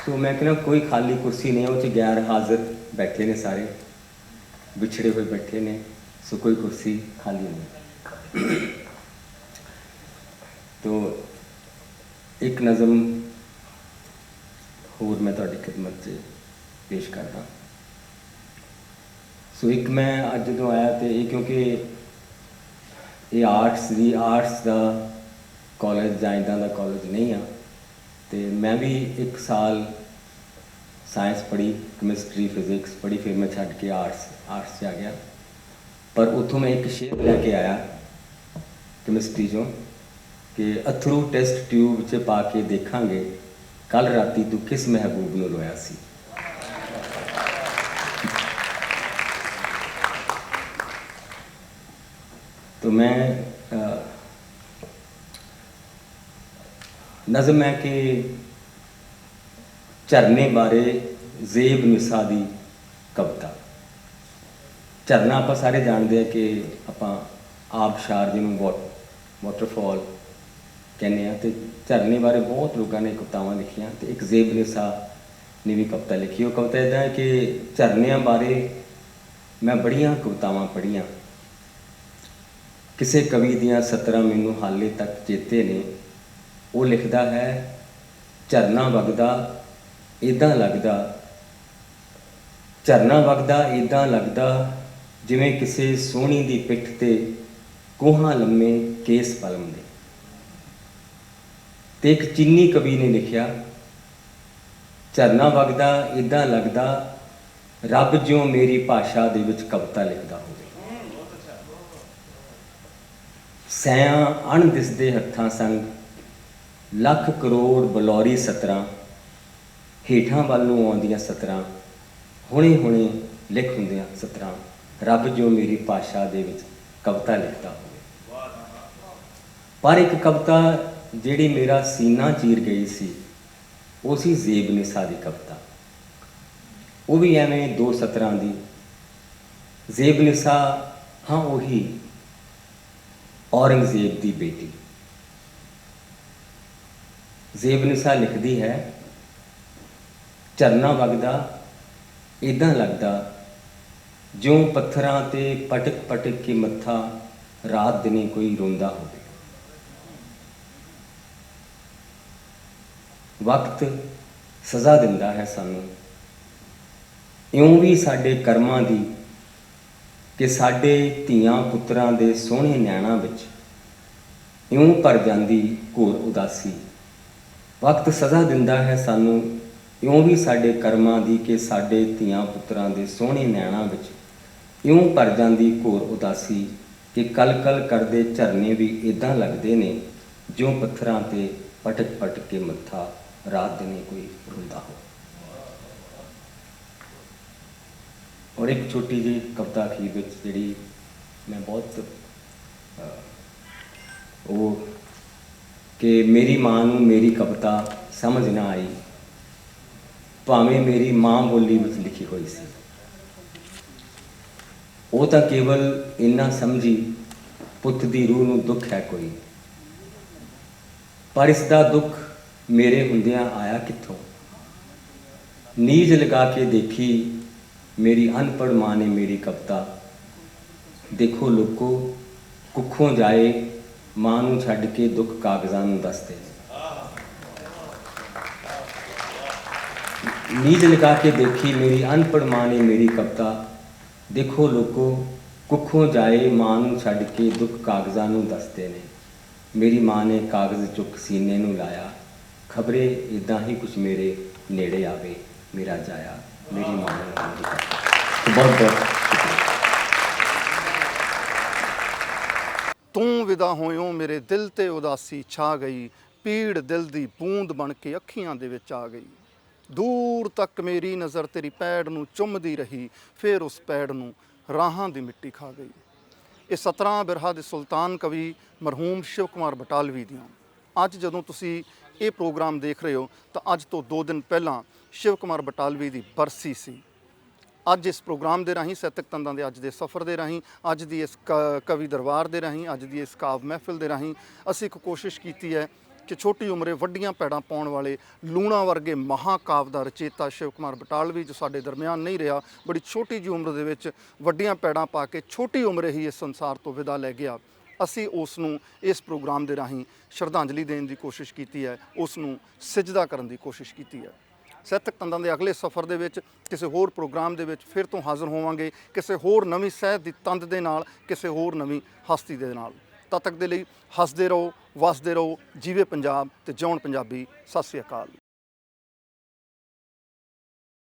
तो मैं कहना कोई खाली कुर्सी नहीं है, वो गैर हाजिर बैठे ने, सारे बिछड़े हुए बैठे ने, सो कोई कुर्सी खाली नहीं। तो एक नज़म होर मैं तुहाडी खिदमत से पेश करदा। सो एक मैं अज जो आया तो ये क्योंकि ये आर्ट्स का कॉलेज जां इदां दा कॉलेज नहीं आ, तो मैं भी एक साल साइंस पढ़ी, केमिस्ट्री फिजिक्स पढ़ी, फिर मैं छड्ड के आर्ट्स से आ गया। पर उत्थों मैं एक शेर लैके आया केमिस्ट्री चों ਕਿ ਅਥਰੂ ਟੈਸਟ ਟਿਊਬ 'ਚ ਪਾ ਕੇ ਦੇਖਾਂਗੇ ਕੱਲ ਰਾਤੀ ਤੂੰ ਕਿਸ ਮਹਿਬੂਬ ਨੂੰ ਰੋਇਆ ਸੀ। तो मैं नज़म है कि झरने बारे जेब निसा दी कविता। झरना आप सारे जानते हैं कि आप आबशार जिन्होंने वाटरफॉल कहने हैं, तो झरने बारे बहुत लोगों ने कवितावां लिखियां, तो एक जेब निसा ने भी कविता लिखी। वो कविता इदा है कि झरनियां बारे मैं बड़ियां कवितावां पढ़ियां, किसी कवि दियां सतरां मैनूं हाले तक चेते ने। वो लिखदा है, झरना वगदा इदां लगदा, झरना वगदा इदां लगदा जिवें किसी सोहणी दी पिठ ते कोहां लम्मे केस पलम दे। ते एक चीनी कवि ने लिखिया, झरना वगदा इदां लगदा रब ज्यों मेरी भाषा दे विच कविता लिखदा होवे। सैयां अण दिसदे हत्थां संग लख करोड़ बलौरी सतरां, हेठां वल्लों आउंदियां सतरां, हुणे हुणे लिख हुंदियां सतरां, रब जो मेरी भाषा दे विच कविता लिखदा होवे। पर एक कविता जिहड़ी मेरा सीना चीर गई सी, वो सी जेब निसा दी कविता। वो भी एवें दो सतरां दी। जेब निसा हाँ वही औरंगजेब की बेटी। जेब निसा लिखती है, झरना वगदा इदां लगदा ज्यों पत्थरां ते पटक पटक के मत्था रात दिने कोई रोंदा होवे। वक्त सज़ा दिंदा है सानू, इउं भी साडे कर्मां दी कि साडे धीआं पुत्रां दे सोहणे नैणां विच इउं भर जांदी घोर उदासी। वक्त सज़ा दिंदा है सानू, इउं भी साडे कर्मां दी कि साडे धीआं पुत्रां दे सोहणे नैणां विच इउं भर जांदी घोर उदासी, कि कल कल करदे झरने भी इदां लगदे ने ज्यों पत्थरां ते पटक पटक के मत्था रात दिने कोई रोंदा हो। और एक छोटी जी कविता अखीर विच जिहड़ी मैं बहुत वो कि मेरी मां नूं मेरी कविता समझ ना आई, भावें मेरी मां बोली विच लिखी हुई सी। वो तां केवल इन्ना समझी पुੱਤ दी रूह नूं दुख है कोई, पर इसदा दुख मेरे हुंदियां आया कित्थों। नीज लगा के देखी मेरी अनपढ़ माँ ने मेरी कविता, देखो लोको कुखों जाए मां नूं छड्ड के दुख कागज़ां नूं दसदे। नीज लगा के देखी मेरी अनपढ़ माँ ने मेरी कविता, देखो लोको कुखों जाए मां नूं छड्ड के दुख कागज़ां नूं दसदे ने। मेरी माँ ने कागज़ चुक सीने नूं लाया, खबरे इदां ही कुछ मेरे नेड़े आवे मेरा जाया। मेरी माँ ने तो बहुत बहुत तूं विदा होयों मेरे दिल ते उदासी छा गई, पीड़ दिल दी बूंद बन के अखियां दे विच आ गई। दूर तक मेरी नज़र तेरी पैड़ नूं चुमदी रही, फिर उस पैड़ नूं राहां दी मिट्टी खा गई। ये 17 बिरहा दे सुल्तान कवि मरहूम शिव कुमार बटालवी दियां। अज जदों तुसी ये प्रोग्राम देख रहे हो तो अज तो 2 दिन पहलां शिव कुमार बटालवी दी बरसी सी। अज इस प्रोग्राम के राही ਸਾਹਿਤਕ ਤੰਦਾਂ ਦੇ अज के सफ़र के राही अज की इस कवि दरबार के राही अज की इस काव महफिल के राही असी एक कोशिश की है कि छोटी उम्रे वड्डियां पैड़ां पाउण वाले लूणा वर्गे महाकाव का रचेता शिव कुमार बटालवी जो साडे दरमियान नहीं रहा, बड़ी छोटी जी उम्र दे विच वड्डियां पैड़ां पा के छोटी उम्रे ही इस संसार तो विदा लै गया। असी उसनूं इस प्रोग्राम के राही श्रद्धांजलि देने की कोशिश की है, उसनूं सिजदा करने की कोशिश की है। ਸਾਹਿਤਕ ਤੰਦਾਂ ਦੇ अगले सफ़र ਦੇ ਵਿੱਚ ਕਿਸੇ ਹੋਰ प्रोग्राम ਦੇ ਵਿੱਚ ਫਿਰ ਤੋਂ ਹਾਜ਼ਰ ਹੋਵਾਂਗੇ ਕਿਸੇ ਹੋਰ ਨਵੀਂ ਸਹਿਤ ਦੀ ਤੰਦ ਦੇ ਨਾਲ, ਕਿਸੇ ਹੋਰ ਨਵੀਂ ਹਸਤੀ ਦੇ ਨਾਲ। ਤਦ ਤੱਕ ਦੇ ਲਈ ਹੱਸਦੇ ਰਹੋ, ਵਸਦੇ ਰਹੋ, ਜੀਵੇ ਪੰਜਾਬ ਤੇ ਜਿਉਣ ਪੰਜਾਬੀ। ਸਤਿ ਸ੍ਰੀ ਅਕਾਲ।